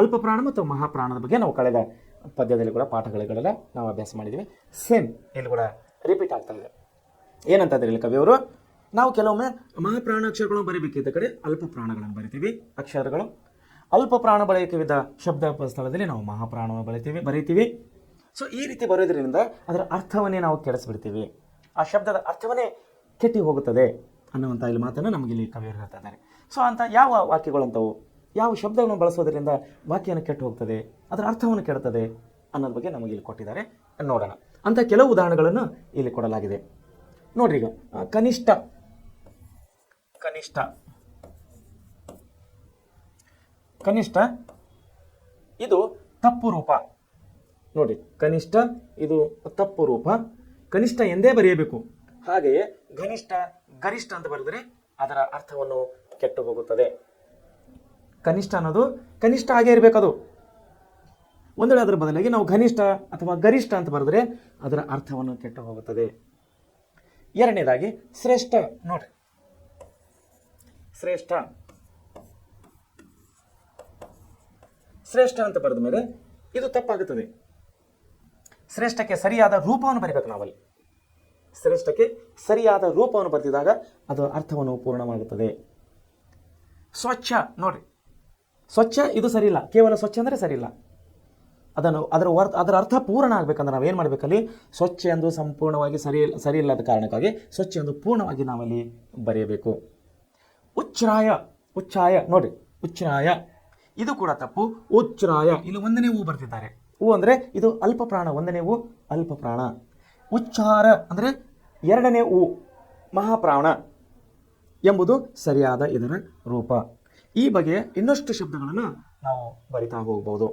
ಅಲ್ಪ ಪ್ರಾಣ ಮತ್ತು ಮಹಾಪ್ರಾಣದ ಬಗ್ಗೆ ನಾವು ಕಳೆದ ಪದ್ಯದಲ್ಲಿ ಕೂಡ ಪಾಠಗಳೆಲ್ಲ ನಾವು ಅಭ್ಯಾಸ ಮಾಡಿದ್ದೀವಿ. ಸೇಮ್ ಇಲ್ಲಿ ಕೂಡ ರಿಪೀಟ್ ಆಗ್ತಾ ಇದೆ. ಏನಂತಂದ್ರೆ ಇಲ್ಲಿ ಕವಿಯವರು, ನಾವು ಕೆಲವೊಮ್ಮೆ ಮಹಾಪ್ರಾಣ ಅಕ್ಷರಗಳನ್ನು ಬರೀಬೇಕಿದ್ದ ಕಡೆ ಅಲ್ಪ ಪ್ರಾಣಗಳನ್ನು ಬರಿತೀವಿ. ಅಕ್ಷರಗಳು ಅಲ್ಪ ಪ್ರಾಣ ಬಳಕೆವಿದ್ದ ಶಬ್ದ ಸ್ಥಳದಲ್ಲಿ ನಾವು ಮಹಾಪ್ರಾಣವನ್ನು ಬರೀತೀವಿ. ಸೊ ಈ ರೀತಿ ಬರೆಯೋದ್ರಿಂದ ಅದರ ಅರ್ಥವನ್ನೇ ನಾವು ಕೆಡಿಸ್ಬಿಡ್ತೀವಿ, ಆ ಶಬ್ದದ ಅರ್ಥವನ್ನೇ ಕೆಟ್ಟಿ ಹೋಗುತ್ತದೆ ಅನ್ನುವಂಥ ಇಲ್ಲಿ ಮಾತನ್ನು ನಮಗೆ ಇಲ್ಲಿ ಕವಿಯವರು ಹೇಳ್ತಾ ಇದ್ದಾರೆ. ಸೊ ಅಂತ ಯಾವ ವಾಕ್ಯಗಳಂತವು, ಯಾವ ಶಬ್ದವನ್ನು ಬಳಸೋದ್ರಿಂದ ವಾಕ್ಯನ ಕೆಟ್ಟು ಹೋಗ್ತದೆ, ಅದರ ಅರ್ಥವನ್ನು ಕೆಡುತ್ತದೆ ಅನ್ನೋದ್ರ ಬಗ್ಗೆ ನಮಗೆ ಇಲ್ಲಿ ಕೊಟ್ಟಿದ್ದಾರೆ, ನೋಡೋಣ. ಅಂತ ಕೆಲವು ಉದಾಹರಣೆಗಳನ್ನು ಇಲ್ಲಿ ಕೊಡಲಾಗಿದೆ. ನೋಡ್ರಿ, ಈಗ ಕನಿಷ್ಠ ಇದು ತಪ್ಪು ರೂಪ. ನೋಡಿ, ಕನಿಷ್ಠ ಇದು ತಪ್ಪು ರೂಪ, ಕನಿಷ್ಠ ಎಂದೇ ಬರೆಯಬೇಕು. ಹಾಗೆಯೇ ಘನಿಷ್ಠ ಗರಿಷ್ಠ ಅಂತ ಬರೆದರೆ ಅದರ ಅರ್ಥವನ್ನು ಕೆಟ್ಟು ಹೋಗುತ್ತದೆ. ಕನಿಷ್ಠ ಅನ್ನೋದು ಕನಿಷ್ಠ ಆಗೇ ಇರಬೇಕದು. ಒಂದು ವೇಳೆ ಅದರ ಬದಲಾಗಿ ನಾವು ಘನಿಷ್ಠ ಅಥವಾ ಗರಿಷ್ಠ ಅಂತ ಬರೆದ್ರೆ ಅದರ ಅರ್ಥವನ್ನು ಕೆಟ್ಟು ಹೋಗುತ್ತದೆ. ಎರಡನೇದಾಗಿ ಶ್ರೇಷ್ಠ. ನೋಡ್ರಿ, ಶ್ರೇಷ್ಠ ಅಂತ ಬರೆದ ಮೇಲೆ ಇದು ತಪ್ಪಾಗುತ್ತದೆ. ಶ್ರೇಷ್ಠಕ್ಕೆ ಸರಿಯಾದ ರೂಪವನ್ನು ಬರೀಬೇಕು ನಾವಲ್ಲಿ. ಶ್ರೇಷ್ಠಕ್ಕೆ ಸರಿಯಾದ ರೂಪವನ್ನು ಬರೆದಿದಾಗ ಅದು ಅರ್ಥವನ್ನು ಪೂರ್ಣವಾಗುತ್ತದೆ. ಸ್ವಚ್ಛ. ನೋಡ್ರಿ, ಸ್ವಚ್ಛ ಇದು ಸರಿಯಿಲ್ಲ, ಕೇವಲ ಸ್ವಚ್ಛ ಅಂದರೆ ಸರಿಯಿಲ್ಲ. ಅದರ ಅರ್ಥ ಪೂರ್ಣ ಆಗಬೇಕಂದ್ರೆ ನಾವೇನು ಮಾಡಬೇಕಲ್ಲಿ, ಸ್ವಚ್ಛ ಎಂದು ಸಂಪೂರ್ಣವಾಗಿ ಸರಿ ಇಲ್ಲದ ಕಾರಣಕ್ಕಾಗಿ ಸ್ವಚ್ಛ ಎಂದು ಪೂರ್ಣವಾಗಿ ನಾವಲ್ಲಿ ಬರೆಯಬೇಕು. ಉಚ್ಛ್ರಾಯ. ನೋಡ್ರಿ, ಉಚ್ಛ್ರಾಯ ಇದು ಕೂಡ ತಪ್ಪು. ಉಚ್ಛ್ರಾಯ ಇಲ್ಲಿ ಒಂದನೇ ಹೂ ಬರ್ತಿದ್ದಾರೆ. ಹೂ ಅಂದರೆ ಇದು ಅಲ್ಪ ಪ್ರಾಣ, ಒಂದನೇ ಹೂ ಅಲ್ಪ ಪ್ರಾಣ. ಉಚ್ಚಾರ ಅಂದರೆ ಎರಡನೇ ಹೂ ಮಹಾಪ್ರಾಣ ಎಂಬುದು ಸರಿಯಾದ ಇದರ ರೂಪ. ಈ ಬಗೆಯ ಇನ್ನಷ್ಟು ಶಬ್ದಗಳನ್ನು ನಾವು ಬರಿತಾ ಹೋಗ್ಬೋದು.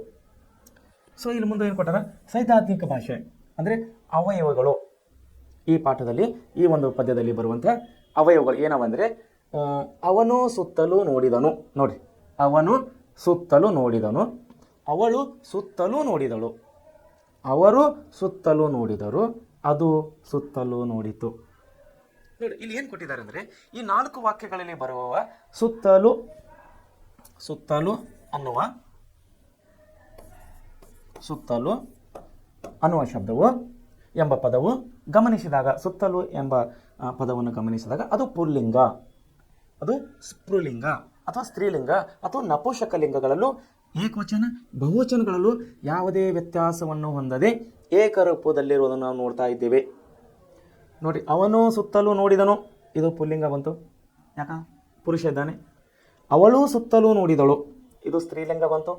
ಸೊ ಇಲ್ಲಿ ಮುಂದೆ ಏನು ಕೊಟ್ಟಾರ, ಸೈದ್ಧಾಂತಿಕ ಭಾಷೆ ಅಂದರೆ ಅವಯವಗಳು. ಈ ಪಾಠದಲ್ಲಿ ಈ ಒಂದು ಪದ್ಯದಲ್ಲಿ ಬರುವಂಥ ಅವಯವಗಳು ಏನವಂದರೆ, ಅವನು ಸುತ್ತಲೂ ನೋಡಿದನು. ನೋಡಿ, ಅವನು ಸುತ್ತಲೂ ನೋಡಿದನು, ಅವಳು ಸುತ್ತಲೂ ನೋಡಿದಳು, ಅವರು ಸುತ್ತಲೂ ನೋಡಿದರು, ಅದು ಸುತ್ತಲೂ ನೋಡಿತು. ನೋಡಿ, ಇಲ್ಲಿ ಏನು ಕೊಟ್ಟಿದ್ದಾರೆ ಅಂದರೆ, ಈ 4 ವಾಕ್ಯಗಳಲ್ಲಿ ಬರುವ ಸುತ್ತಲೂ ಅನ್ನುವ ಶಬ್ದವು ಎಂಬ ಪದವು ಗಮನಿಸಿದಾಗ, ಸುತ್ತಲೂ ಎಂಬ ಪದವನ್ನು ಗಮನಿಸಿದಾಗ ಅದು ಪುಲ್ಲಿಂಗ, ಅದು ಸ್ಪೃಲಿಂಗ ಅಥವಾ ಸ್ತ್ರೀಲಿಂಗ ಅಥವಾ ನಪುಂಸಕಲಿಂಗಗಳಲ್ಲೂ ಏಕವಚನ ಬಹುವಚನಗಳಲ್ಲೂ ಯಾವುದೇ ವ್ಯತ್ಯಾಸವನ್ನು ಹೊಂದದೆ ಏಕರೂಪದಲ್ಲಿರುವುದನ್ನು ನಾವು ನೋಡ್ತಾ ಇದ್ದೇವೆ. ನೋಡಿ, ಅವನು ಸುತ್ತಲೂ ನೋಡಿದನು, ಇದು ಪುಲ್ಲಿಂಗ ಬಂತು, ಯಾಕ ಪುರುಷ ಇದ್ದಾನೆ. ಅವಳು ಸುತ್ತಲೂ ನೋಡಿದಳು, ಇದು ಸ್ತ್ರೀಲಿಂಗ ಬಂತು.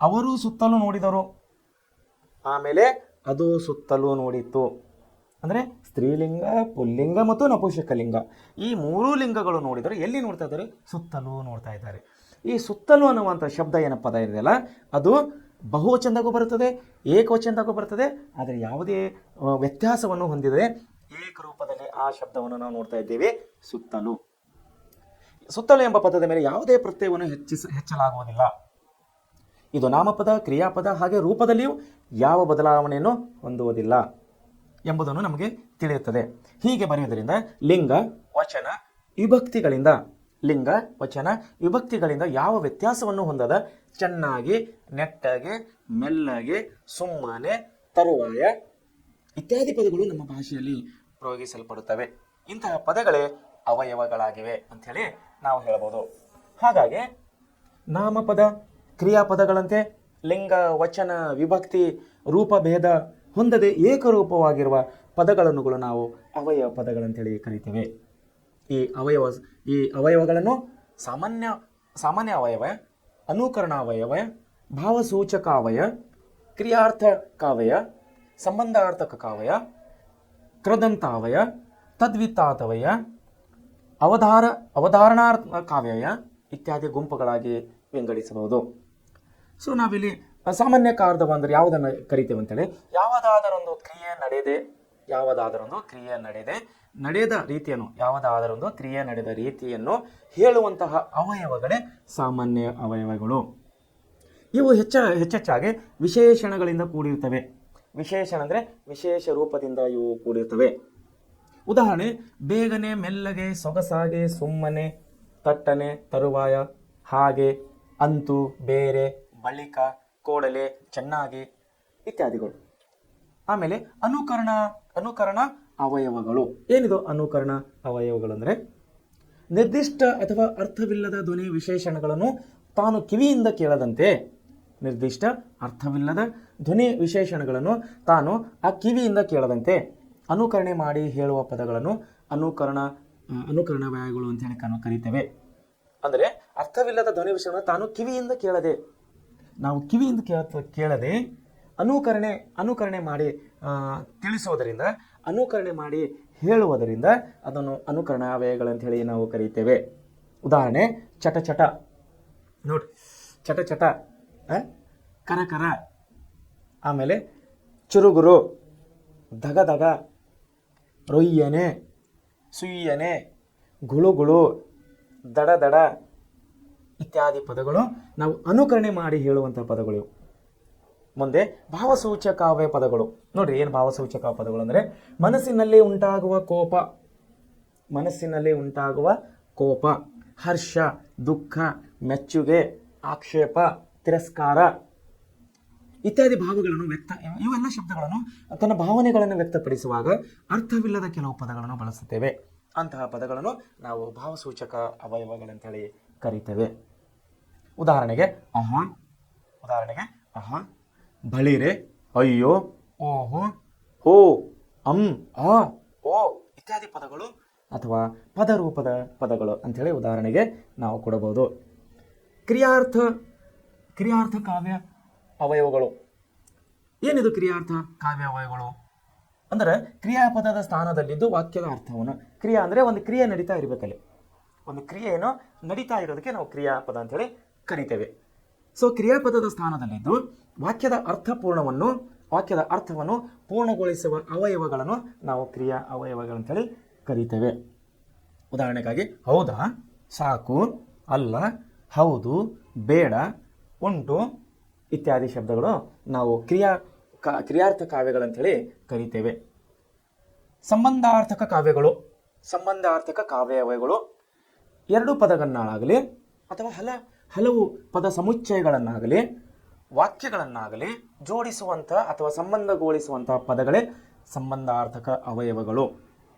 ಅವರು ಸುತ್ತಲೂ ನೋಡಿದರು, ಆಮೇಲೆ ಅದು ಸುತ್ತಲೂ ನೋಡಿತು. ಅಂದರೆ ಸ್ತ್ರೀಲಿಂಗ, ಪುಲ್ಲಿಂಗ ಮತ್ತು ನಪುಂಸಕಲಿಂಗ ಈ 3 ಲಿಂಗಗಳು ನೋಡಿದರೆ ಎಲ್ಲಿ ನೋಡ್ತಾ ಇದ್ದಾರೆ, ಸುತ್ತಲೂ ನೋಡ್ತಾ ಇದ್ದಾರೆ. ಈ ಸುತ್ತಲೂ ಅನ್ನುವಂಥ ಶಬ್ದ ಏನ ಪದ ಇದೆಯಲ್ಲ, ಅದು ಬಹುವಚನದಾಗೂ ಬರುತ್ತದೆ, ಏಕವಚನದಾಗೂ ಬರ್ತದೆ. ಆದರೆ ಯಾವುದೇ ವ್ಯತ್ಯಾಸವನ್ನು ಹೊಂದಿದರೆ ಏಕರೂಪದಲ್ಲಿ ಆ ಶಬ್ದವನ್ನು ನಾವು ನೋಡ್ತಾ ಇದ್ದೇವೆ. ಸುತ್ತಲೂ ಎಂಬ ಪದದ ಮೇಲೆ ಯಾವುದೇ ಪ್ರತ್ಯಯವನ್ನು ಹೆಚ್ಚಲಾಗುವುದಿಲ್ಲ. ಇದು ನಾಮಪದ, ಕ್ರಿಯಾಪದ ಹಾಗೆ ರೂಪದಲ್ಲಿಯೂ ಯಾವ ಬದಲಾವಣೆಯನ್ನು ಹೊಂದುವುದಿಲ್ಲ ಎಂಬುದನ್ನು ನಮಗೆ ತಿಳಿಯುತ್ತದೆ. ಹೀಗೆ ಬರೆಯುವುದರಿಂದ ಲಿಂಗ ವಚನ ವಿಭಕ್ತಿಗಳಿಂದ ಯಾವ ವ್ಯತ್ಯಾಸವನ್ನು ಹೊಂದದ ಚೆನ್ನಾಗಿ, ನೆಟ್ಟಗೆ, ಮೆಲ್ಲಗೆ, ಸುಮ್ಮನೆ, ತರುವಾಯ ಇತ್ಯಾದಿ ಪದಗಳು ನಮ್ಮ ಭಾಷೆಯಲ್ಲಿ ಪ್ರಯೋಗಿಸಲ್ಪಡುತ್ತವೆ. ಇಂತಹ ಪದಗಳೇ ಅವಯವಗಳಾಗಿವೆ ಅಂಥೇಳಿ ನಾವು ಹೇಳ್ಬೋದು. ಹಾಗಾಗಿ ನಾಮಪದ ಕ್ರಿಯಾಪದಗಳಂತೆ ಲಿಂಗ ವಚನ ವಿಭಕ್ತಿ ರೂಪಭೇದ ಹೊಂದದೆ ಏಕರೂಪವಾಗಿರುವ ಪದಗಳನ್ನು ನಾವು ಅವಯವ ಪದಗಳಂತೇಳಿ ಕರಿತೇವೆ. ಈ ಅವಯವಗಳನ್ನು ಸಾಮಾನ್ಯ ಅವಯವ, ಅನುಕರಣ ಅವಯವ, ಭಾವಸೂಚಕ ಅವಯ, ಕ್ರಿಯಾರ್ಥಕಾವಯ, ಸಂಬಂಧಾರ್ಥಕ ಕೃದಂತಾವಯ, ತದ್ವಿತ್ತಾತವಯ, ಅವಧಾರಣಾರ್ಥ ಕಾವ್ಯಯ ಇತ್ಯಾದಿ ಗುಂಪುಗಳಾಗಿ ವಿಂಗಡಿಸಬಹುದು. ಸೊ ನಾವಿಲ್ಲಿ ಸಾಮಾನ್ಯ ಕಾರದವ ಅಂದರೆ ಯಾವುದನ್ನು ಕರಿತೇವೆ ಅಂತೇಳಿ, ಯಾವುದಾದರೊಂದು ಕ್ರಿಯೆ ನಡೆದ ರೀತಿಯನ್ನು ಹೇಳುವಂತಹ ಅವಯವಗಳೇ ಸಾಮಾನ್ಯ ಅವಯವಗಳು. ಇವು ಹೆಚ್ಚೆಚ್ಚಾಗಿ ವಿಶೇಷಣಗಳಿಂದ ಕೂಡಿರುತ್ತವೆ. ವಿಶೇಷಣ ಅಂದರೆ ವಿಶೇಷ ರೂಪದಿಂದ ಇವು ಕೂಡಿರುತ್ತವೆ. ಉದಾಹರಣೆ, ಬೇಗನೆ, ಮೆಲ್ಲಗೆ, ಸೊಗಸಾಗೆ, ಸುಮ್ಮನೆ, ತಟ್ಟನೆ, ತರುವಾಯ, ಹಾಗೆ, ಅಂತೂ, ಬೇರೆ, ಬಳಿಕ, ಕೂಡಲೇ, ಚೆನ್ನಾಗಿ ಇತ್ಯಾದಿಗಳು. ಆಮೇಲೆ ಅನುಕರಣ ಅವಯವಗಳು. ಏನಿದು ಅನುಕರಣ ಅವಯವಗಳು ಅಂದರೆ, ನಿರ್ದಿಷ್ಟ ಅಥವಾ ಅರ್ಥವಿಲ್ಲದ ಧ್ವನಿ ವಿಶೇಷಣಗಳನ್ನು ತಾನು ಕಿವಿಯಿಂದ ಕೇಳದಂತೆ, ನಿರ್ದಿಷ್ಟ ಅರ್ಥವಿಲ್ಲದ ಧ್ವನಿ ವಿಶೇಷಣಗಳನ್ನು ತಾನು ಆ ಕಿವಿಯಿಂದ ಕೇಳದಂತೆ ಅನುಕರಣೆ ಮಾಡಿ ಹೇಳುವ ಪದಗಳನ್ನು ಅನುಕರಣವ್ಯಯಗಳು ಅಂತೇಳಿ ಕರೀತೇವೆ. ಅಂದರೆ ಅರ್ಥವಿಲ್ಲದ ಧ್ವನಿ ವಿಷಯವನ್ನು ತಾನು ಕಿವಿಯಿಂದ ಕೇಳದೆ, ನಾವು ಕಿವಿಯಿಂದ ಕೇಳದೆ ಅನುಕರಣೆ ಮಾಡಿ ತಿಳಿಸುವುದರಿಂದ, ಅನುಕರಣೆ ಮಾಡಿ ಹೇಳುವುದರಿಂದ ಅದನ್ನು ಅನುಕರಣವ್ಯಯಗಳಂತ ಹೇಳಿ ನಾವು ಕರೀತೇವೆ. ಉದಾಹರಣೆ, ಚಟ ನೋಡಿ, ಚಟ, ಕರ, ಆಮೇಲೆ ಚುರುಗುರು, ದಗ, ರೊಯ್ಯನೆ, ಸುಯ್ಯನೆ, ಗುಳುಗುಳು, ದಡ ಇತ್ಯಾದಿ ಪದಗಳು ನಾವು ಅನುಕರಣೆ ಮಾಡಿ ಹೇಳುವಂಥ ಪದಗಳು. ಮುಂದೆ ಭಾವಸೂಚಕಾವ್ಯ ಪದಗಳು. ನೋಡ್ರಿ, ಏನು ಭಾವಸೂಚಕ ಪದಗಳು ಅಂದರೆ, ಮನಸ್ಸಿನಲ್ಲಿ ಉಂಟಾಗುವ ಕೋಪ, ಹರ್ಷ, ದುಃಖ, ಮೆಚ್ಚುಗೆ, ಆಕ್ಷೇಪ, ತಿರಸ್ಕಾರ ಇತ್ಯಾದಿ ಭಾವಗಳನ್ನು ಇವೆಲ್ಲ ಶಬ್ದಗಳನ್ನು ತನ್ನ ಭಾವನೆಗಳನ್ನು ವ್ಯಕ್ತಪಡಿಸುವಾಗ ಅರ್ಥವಿಲ್ಲದ ಕೆಲವು ಪದಗಳನ್ನು ಬಳಸುತ್ತೇವೆ. ಅಂತಹ ಪದಗಳನ್ನು ನಾವು ಭಾವಸೂಚಕ ಅವಯವಗಳಂತೇಳಿ ಕರೀತೇವೆ. ಉದಾಹರಣೆಗೆ ಅಹ, ಬಳಿರೆ, ಅಯ್ಯೋ, ಓಹೋ, ಹೋ, ಆ, ಓ ಇತ್ಯಾದಿ ಪದಗಳು ಅಥವಾ ಪದರೂಪದ ಪದಗಳು ಅಂಥೇಳಿ ಉದಾಹರಣೆಗೆ ನಾವು ಕೊಡಬಹುದು. ಕ್ರಿಯಾರ್ಥ ಕಾವ್ಯ ಅವಯವಗಳು. ಏನಿದು ಕ್ರಿಯಾರ್ಥ ಕಾವ್ಯ ಅವಯವಗಳು ಅಂದರೆ, ಕ್ರಿಯಾಪದದ ಸ್ಥಾನದಲ್ಲಿದ್ದು ವಾಕ್ಯದ ಅರ್ಥವನ್ನು, ಕ್ರಿಯಾ ಅಂದರೆ ಒಂದು ಕ್ರಿಯೆ ನಡೀತಾ ಇರಬೇಕಲ್ಲಿ, ಒಂದು ಕ್ರಿಯೆಯನ್ನು ನಡೀತಾ ಇರೋದಕ್ಕೆ ನಾವು ಕ್ರಿಯಾಪದ ಅಂತೇಳಿ ಕರಿತೇವೆ. ಸೊ ಕ್ರಿಯಾಪದದ ಸ್ಥಾನದಲ್ಲಿದ್ದು ವಾಕ್ಯದ ಅರ್ಥವನ್ನು ಪೂರ್ಣಗೊಳಿಸುವ ಅವಯವಗಳನ್ನು ನಾವು ಕ್ರಿಯಾ ಅವಯವಗಳಂತೇಳಿ ಕರೀತೇವೆ. ಉದಾಹರಣೆಗಾಗಿ ಹೌದಾ, ಸಾಕು, ಅಲ್ಲ, ಹೌದು, ಬೇಡ, ಉಂಟು ಇತ್ಯಾದಿ ಶಬ್ದಗಳು ನಾವು ಕ್ರಿಯಾರ್ಥ ಕಾವ್ಯಗಳಂತೇಳಿ ಕರೀತೇವೆ. ಸಂಬಂಧಾರ್ಥಕ ಕಾವ್ಯವಗಳು ಎರಡು ಪದಗಳನ್ನಾಗಲಿ ಅಥವಾ ಹಲವು ಪದ ಸಮುಚ್ಚಯಗಳನ್ನಾಗಲಿ ವಾಕ್ಯಗಳನ್ನಾಗಲಿ ಜೋಡಿಸುವಂಥ ಅಥವಾ ಸಂಬಂಧಗೊಳಿಸುವಂತಹ ಪದಗಳೇ ಸಂಬಂಧಾರ್ಥಕ ಅವಯವಗಳು.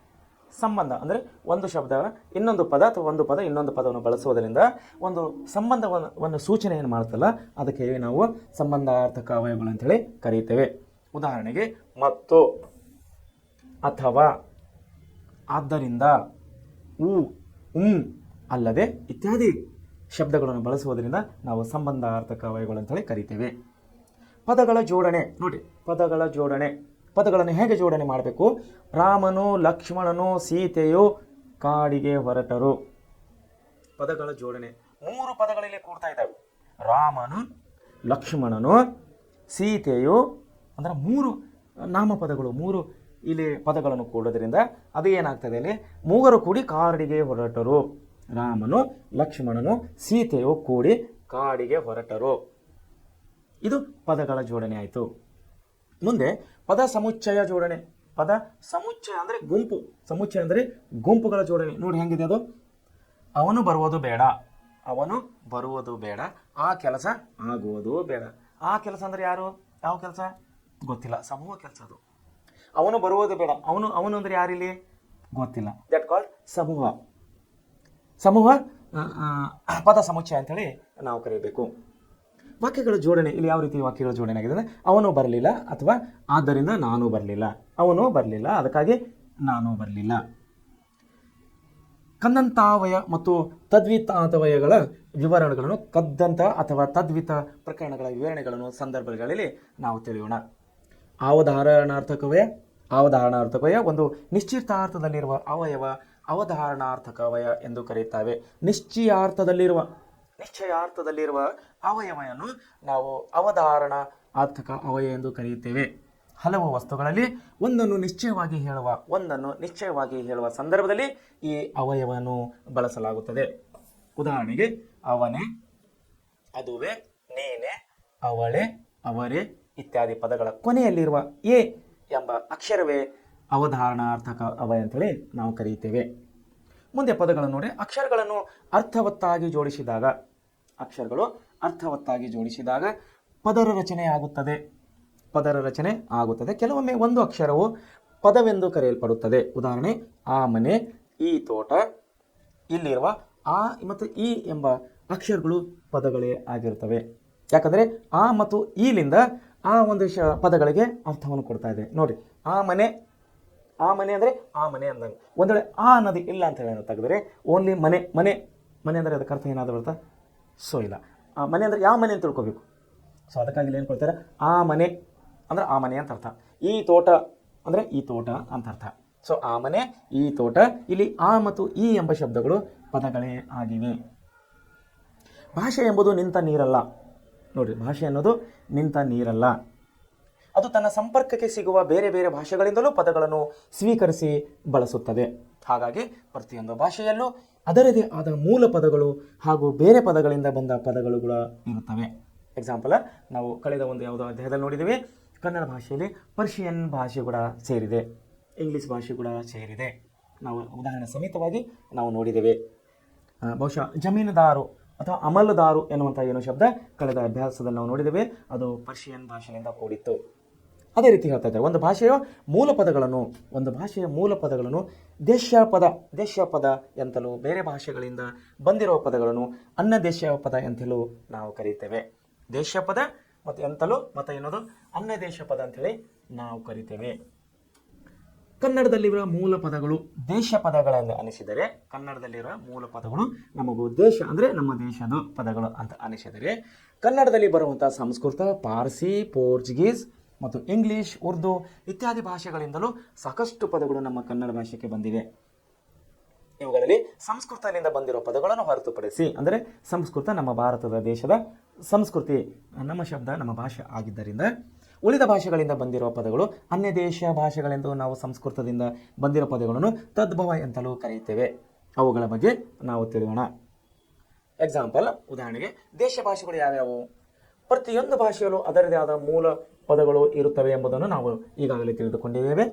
ಸಂಬಂಧ ಅಂದರೆ ಒಂದು ಶಬ್ದ ಇನ್ನೊಂದು ಪದ ಅಥವಾ ಒಂದು ಪದ ಇನ್ನೊಂದು ಪದವನ್ನು ಬಳಸುವುದರಿಂದ ಒಂದು ಸಂಬಂಧವನ್ನು ಸೂಚನೆಯನ್ನು ಮಾಡುತ್ತಲ್ಲ, ಅದಕ್ಕೆ ನಾವು ಸಂಬಂಧಾರ್ಥಕ ಅವಯವಗಳು ಅಂತೇಳಿ ಕರೀತೇವೆ. ಉದಾಹರಣೆಗೆ ಮತ್ತು, ಅಥವಾ, ಆದ್ದರಿಂದ, ಅಲ್ಲದೆ ಇತ್ಯಾದಿ ಶಬ್ದಗಳನ್ನು ಬಳಸುವುದರಿಂದ ನಾವು ಸಂಬಂಧಾರ್ಥಕ ಅವಯವಗಳು ಅಂತೇಳಿ ಕರೀತೇವೆ. ಪದಗಳ ಜೋಡಣೆ ನೋಡಿ, ಪದಗಳನ್ನು ಹೇಗೆ ಜೋಡಣೆ ಮಾಡಬೇಕು? ರಾಮನು, ಲಕ್ಷ್ಮಣನು, ಸೀತೆಯು ಕಾಡಿಗೆ ಹೊರಟರು. ಪದಗಳ ಜೋಡಣೆ 3 ಪದಗಳಲ್ಲಿ ಕೂಡ್ತಾ ಇದ್ದಾವೆ. ರಾಮನು, ಲಕ್ಷ್ಮಣನು, ಸೀತೆಯು ಅಂದರೆ 3 ನಾಮಪದಗಳು, 3 ಇಲ್ಲಿ ಪದಗಳನ್ನು ಕೂಡೋದ್ರಿಂದ ಅದು ಏನಾಗ್ತದೆ, ಇಲ್ಲಿ 3 ಕೂಡಿ ಕಾಡಿಗೆ ಹೊರಟರು. ರಾಮನು, ಲಕ್ಷ್ಮಣನು, ಸೀತೆಯು ಕೂಡಿ ಕಾಡಿಗೆ ಹೊರಟರು. ಇದು ಪದಗಳ ಜೋಡಣೆ ಆಯಿತು. ಮುಂದೆ ಪದ ಸಮುಚ್ಚಯ ಜೋಡಣೆ. ಪದ ಸಮುಚ್ಚಯ ಅಂದರೆ ಗುಂಪು, ಸಮುಚ್ಚಯ ಅಂದರೆ ಗುಂಪುಗಳ ಜೋಡಣೆ. ನೋಡಿ ಹೆಂಗಿದೆ ಅದು. ಅವನು ಬರುವುದು ಬೇಡ, ಆ ಕೆಲಸ ಆಗುವುದು ಬೇಡ. ಆ ಕೆಲಸ ಅಂದರೆ ಯಾರು, ಯಾವ ಕೆಲಸ ಗೊತ್ತಿಲ್ಲ, ಸಮೂಹ ಕೆಲಸ ಅದು. ಅವನು ಬರುವುದು ಬೇಡ, ಅವನು ಅಂದ್ರೆ ಯಾರಿಲ್ಲಿ ಗೊತ್ತಿಲ್ಲ. ದಟ್ ಕಾಲ್ಡ್ ಸಮೂಹ. ಸಮೂಹ ಪದ ಸಮುಚ್ಚಯ ಅಂತೇಳಿ ನಾವು ಕರೀಬೇಕು. ವಾಕ್ಯಗಳ ಜೋಡಣೆ ಇಲ್ಲಿ ಯಾವ ರೀತಿ ವಾಕ್ಯಗಳ ಜೋಡಣೆ ಆಗಿದೆ ಅಂದರೆ ಅವನು ಬರಲಿಲ್ಲ ಅಥವಾ ಆದ್ದರಿಂದ ನಾನು ಬರಲಿಲ್ಲ, ಅವನು ಬರಲಿಲ್ಲ ಅದಕ್ಕಾಗಿ ನಾನು ಬರಲಿಲ್ಲ. ಕದಂತಾವಯ ಮತ್ತು ತದ್ವಿತಾಂತವಯಗಳ ವಿವರಣೆಗಳನ್ನು, ಕದ್ದಂತ ಅಥವಾ ತದ್ವಿತ ಪ್ರಕರಣಗಳ ವಿವರಣೆಗಳನ್ನು ಸಂದರ್ಭಗಳಲ್ಲಿ ನಾವು ತಿಳಿಯೋಣ. ಅವಧಾರಣಾರ್ಥಕವಯ ಒಂದು ನಿಶ್ಚಿತಾರ್ಥದಲ್ಲಿರುವ ಅವಯವ ಅವಧಾರಣಾರ್ಥಕವಯ ಎಂದು ಕರೆಯುತ್ತೇವೆ. ನಿಶ್ಚಯಾರ್ಥದಲ್ಲಿರುವ ಅವಯವವನ್ನು ನಾವು ಅವಧಾರಣಾರ್ಥಕ ಅವಯ ಎಂದು ಕರೆಯುತ್ತೇವೆ. ಹಲವು ವಸ್ತುಗಳಲ್ಲಿ ಒಂದನ್ನು ನಿಶ್ಚಯವಾಗಿ ಹೇಳುವ ಸಂದರ್ಭದಲ್ಲಿ ಈ ಅವಯವನ್ನು ಬಳಸಲಾಗುತ್ತದೆ. ಉದಾಹರಣೆಗೆ ಅವನೇ, ಅದುವೇ, ನೀನೆ, ಅವಳೇ, ಅವರೇ ಇತ್ಯಾದಿ ಪದಗಳ ಕೊನೆಯಲ್ಲಿರುವ ಎ ಎಂಬ ಅಕ್ಷರವೇ ಅವಧಾರಣಾರ್ಥಕ ಅವಯ ಅಂತೇಳಿ ನಾವು ಕರೆಯುತ್ತೇವೆ. ಮುಂದೆ ಪದಗಳನ್ನು ನೋಡಿ. ಅಕ್ಷರಗಳು ಅರ್ಥವತ್ತಾಗಿ ಜೋಡಿಸಿದಾಗ ಪದರ ರಚನೆ ಆಗುತ್ತದೆ. ಕೆಲವೊಮ್ಮೆ ಒಂದು ಅಕ್ಷರವು ಪದವೆಂದು ಕರೆಯಲ್ಪಡುತ್ತದೆ. ಉದಾಹರಣೆ ಆ ಮನೆ, ಈ ತೋಟ. ಇಲ್ಲಿರುವ ಆ ಮತ್ತು ಈ ಎಂಬ ಅಕ್ಷರಗಳು ಪದಗಳೇ ಆಗಿರುತ್ತವೆ. ಯಾಕಂದರೆ ಆ ಮತ್ತು ಈಲಿಂದ ಆ ಒಂದು ಪದಗಳಿಗೆ ಅರ್ಥವನ್ನು ಕೊಡ್ತಾ ಇದೆ. ನೋಡಿ, ಆ ಮನೆ ಅಂದರೆ ಆ ಮನೆ ಅಂದಂಗೆ. ಒಂದು ವೇಳೆ ಆ ಅನ್ನೋದು ಇಲ್ಲ ಅಂತ ಹೇಳಿ ತೆಗೆದರೆ ಓನ್ಲಿ ಮನೆ ಅಂದರೆ ಅದಕ್ಕೆ ಅರ್ಥ ಏನಾದರೂ ಬರ್ತಾ? ಸೊ ಇಲ್ಲ. ಆ ಮನೆ ಅಂದರೆ ಯಾವ ಮನೆ ಅಂತ ತಿಳ್ಕೊಬೇಕು. ಸೊ ಅದಕ್ಕಾಗಿ ಏನು ಕೊಡ್ತಾರೆ? ಆ ಮನೆ ಅಂದರೆ ಆ ಮನೆ ಅಂತ ಅರ್ಥ. ಈ ತೋಟ ಅಂದರೆ ಈ ತೋಟ ಅಂತ ಅರ್ಥ. ಸೊ ಆ ಮನೆ, ಈ ತೋಟ. ಇಲ್ಲಿ ಆ ಮತ್ತು ಈ ಎಂಬ ಶಬ್ದಗಳು ಪದಗಳೇ ಆಗಿವೆ. ಭಾಷೆ ಎಂಬುದು ನಿಂತ ನೀರಲ್ಲ. ನೋಡಿ, ಭಾಷೆ ಅನ್ನೋದು ನಿಂತ ನೀರಲ್ಲ. ಅದು ತನ್ನ ಸಂಪರ್ಕಕ್ಕೆ ಸಿಗುವ ಬೇರೆ ಬೇರೆ ಭಾಷೆಗಳಿಂದಲೂ ಪದಗಳನ್ನು ಸ್ವೀಕರಿಸಿ ಬಳಸುತ್ತದೆ. ಹಾಗಾಗಿ ಪ್ರತಿಯೊಂದು ಭಾಷೆಯಲ್ಲೂ ಅದರದೇ ಆದ ಮೂಲ ಪದಗಳು ಹಾಗೂ ಬೇರೆ ಪದಗಳಿಂದ ಬಂದ ಪದಗಳು ಕೂಡ ಇರುತ್ತವೆ. ಎಕ್ಸಾಂಪಲ್, ನಾವು ಕಳೆದ ಒಂದು ಯಾವುದೋ ಅಧ್ಯಾಯದಲ್ಲಿ ನೋಡಿದ್ದೀವಿ, ಕನ್ನಡ ಭಾಷೆಯಲ್ಲಿ ಪರ್ಷಿಯನ್ ಭಾಷೆ ಕೂಡ ಸೇರಿದೆ, ಇಂಗ್ಲೀಷ್ ಭಾಷೆ ಕೂಡ ಸೇರಿದೆ. ನಾವು ಉದಾಹರಣೆ ಸಮೇತವಾಗಿ ನಾವು ನೋಡಿದ್ದೇವೆ. ಬಹುಶಃ ಜಮೀನುದಾರು ಅಥವಾ ಅಮಲದಾರು ಎನ್ನುವಂಥ ಏನೋ ಶಬ್ದ ಕಳೆದ ಅಭ್ಯಾಸದಲ್ಲಿ ನಾವು ನೋಡಿದ್ದೇವೆ, ಅದು ಪರ್ಷಿಯನ್ ಭಾಷೆಯಿಂದ ಕೂಡಿತ್ತು. ಅದೇ ರೀತಿ ಹೇಳ್ತಾ ಇದ್ದಾರೆ, ಒಂದು ಭಾಷೆಯ ಮೂಲ ಪದಗಳನ್ನು ದೇಶ ಪದ ಎಂತಲೂ, ಬೇರೆ ಭಾಷೆಗಳಿಂದ ಬಂದಿರುವ ಪದಗಳನ್ನು ಅನ್ಯದೇಶ ಪದ ಎಂತಲೂ ನಾವು ಕರೀತೇವೆ. ದೇಶ ಪದ ಮತ್ತು ಎಂತಲೂ ಮತ್ತು ಏನದು ಅನ್ಯದೇಶ ಪದ ಅಂತೇಳಿ ನಾವು ಕರಿತೇವೆ. ಕನ್ನಡದಲ್ಲಿರುವ ಮೂಲ ಪದಗಳು ದೇಶ ಪದಗಳೆಂದು ಅನಿಸಿದರೆ, ಕನ್ನಡದಲ್ಲಿರುವ ಮೂಲ ಪದಗಳು ನಮಗೂ ದೇಶ ಅಂದರೆ ನಮ್ಮ ದೇಶದ ಪದಗಳು ಅಂತ ಅನಿಸಿದರೆ, ಕನ್ನಡದಲ್ಲಿ ಬರುವಂತಹ ಸಂಸ್ಕೃತ, ಪಾರ್ಸಿ, ಪೋರ್ಚುಗೀಸ್ ಮತ್ತು ಇಂಗ್ಲಿಷ್, ಉರ್ದು ಇತ್ಯಾದಿ ಭಾಷೆಗಳಿಂದಲೂ ಸಾಕಷ್ಟು ಪದಗಳು ನಮ್ಮ ಕನ್ನಡ ಭಾಷೆಗೆ ಬಂದಿವೆ. ಇವುಗಳಲ್ಲಿ ಸಂಸ್ಕೃತದಿಂದ ಬಂದಿರುವ ಪದಗಳನ್ನು ಹೊರತುಪಡಿಸಿ, ಅಂದರೆ ಸಂಸ್ಕೃತ ನಮ್ಮ ಭಾರತದ ದೇಶದ ಸಂಸ್ಕೃತಿ, ನಮ್ಮ ಶಬ್ದ, ನಮ್ಮ ಭಾಷೆ ಆಗಿದ್ದರಿಂದ ಉಳಿದ ಭಾಷೆಗಳಿಂದ ಬಂದಿರುವ ಪದಗಳು ಅನ್ಯ ದೇಶ ಭಾಷೆಗಳೆಂದು ನಾವು ಸಂಸ್ಕೃತದಿಂದ ಬಂದಿರೋ ಪದಗಳನ್ನು ತದ್ಭವ ಎಂತಲೂ ಕರೆಯುತ್ತೇವೆ. ಅವುಗಳ ಬಗ್ಗೆ ನಾವು ತಿಳಿಯೋಣ. ಎಕ್ಸಾಂಪಲ್, ಉದಾಹರಣೆಗೆ ದೇಶ ಭಾಷೆಗಳು ಯಾವ್ಯಾವು? ಪ್ರತಿಯೊಂದು ಭಾಷೆಯಲ್ಲೂ ಅದರದೇ ಆದ ಮೂಲ ಪದಗಳು ಇರುತ್ತವೆ ಎಂಬುದನ್ನು ನಾವು ಈಗಾಗಲೇ ತಿಳಿದುಕೊಂಡಿದ್ದೇವೆ.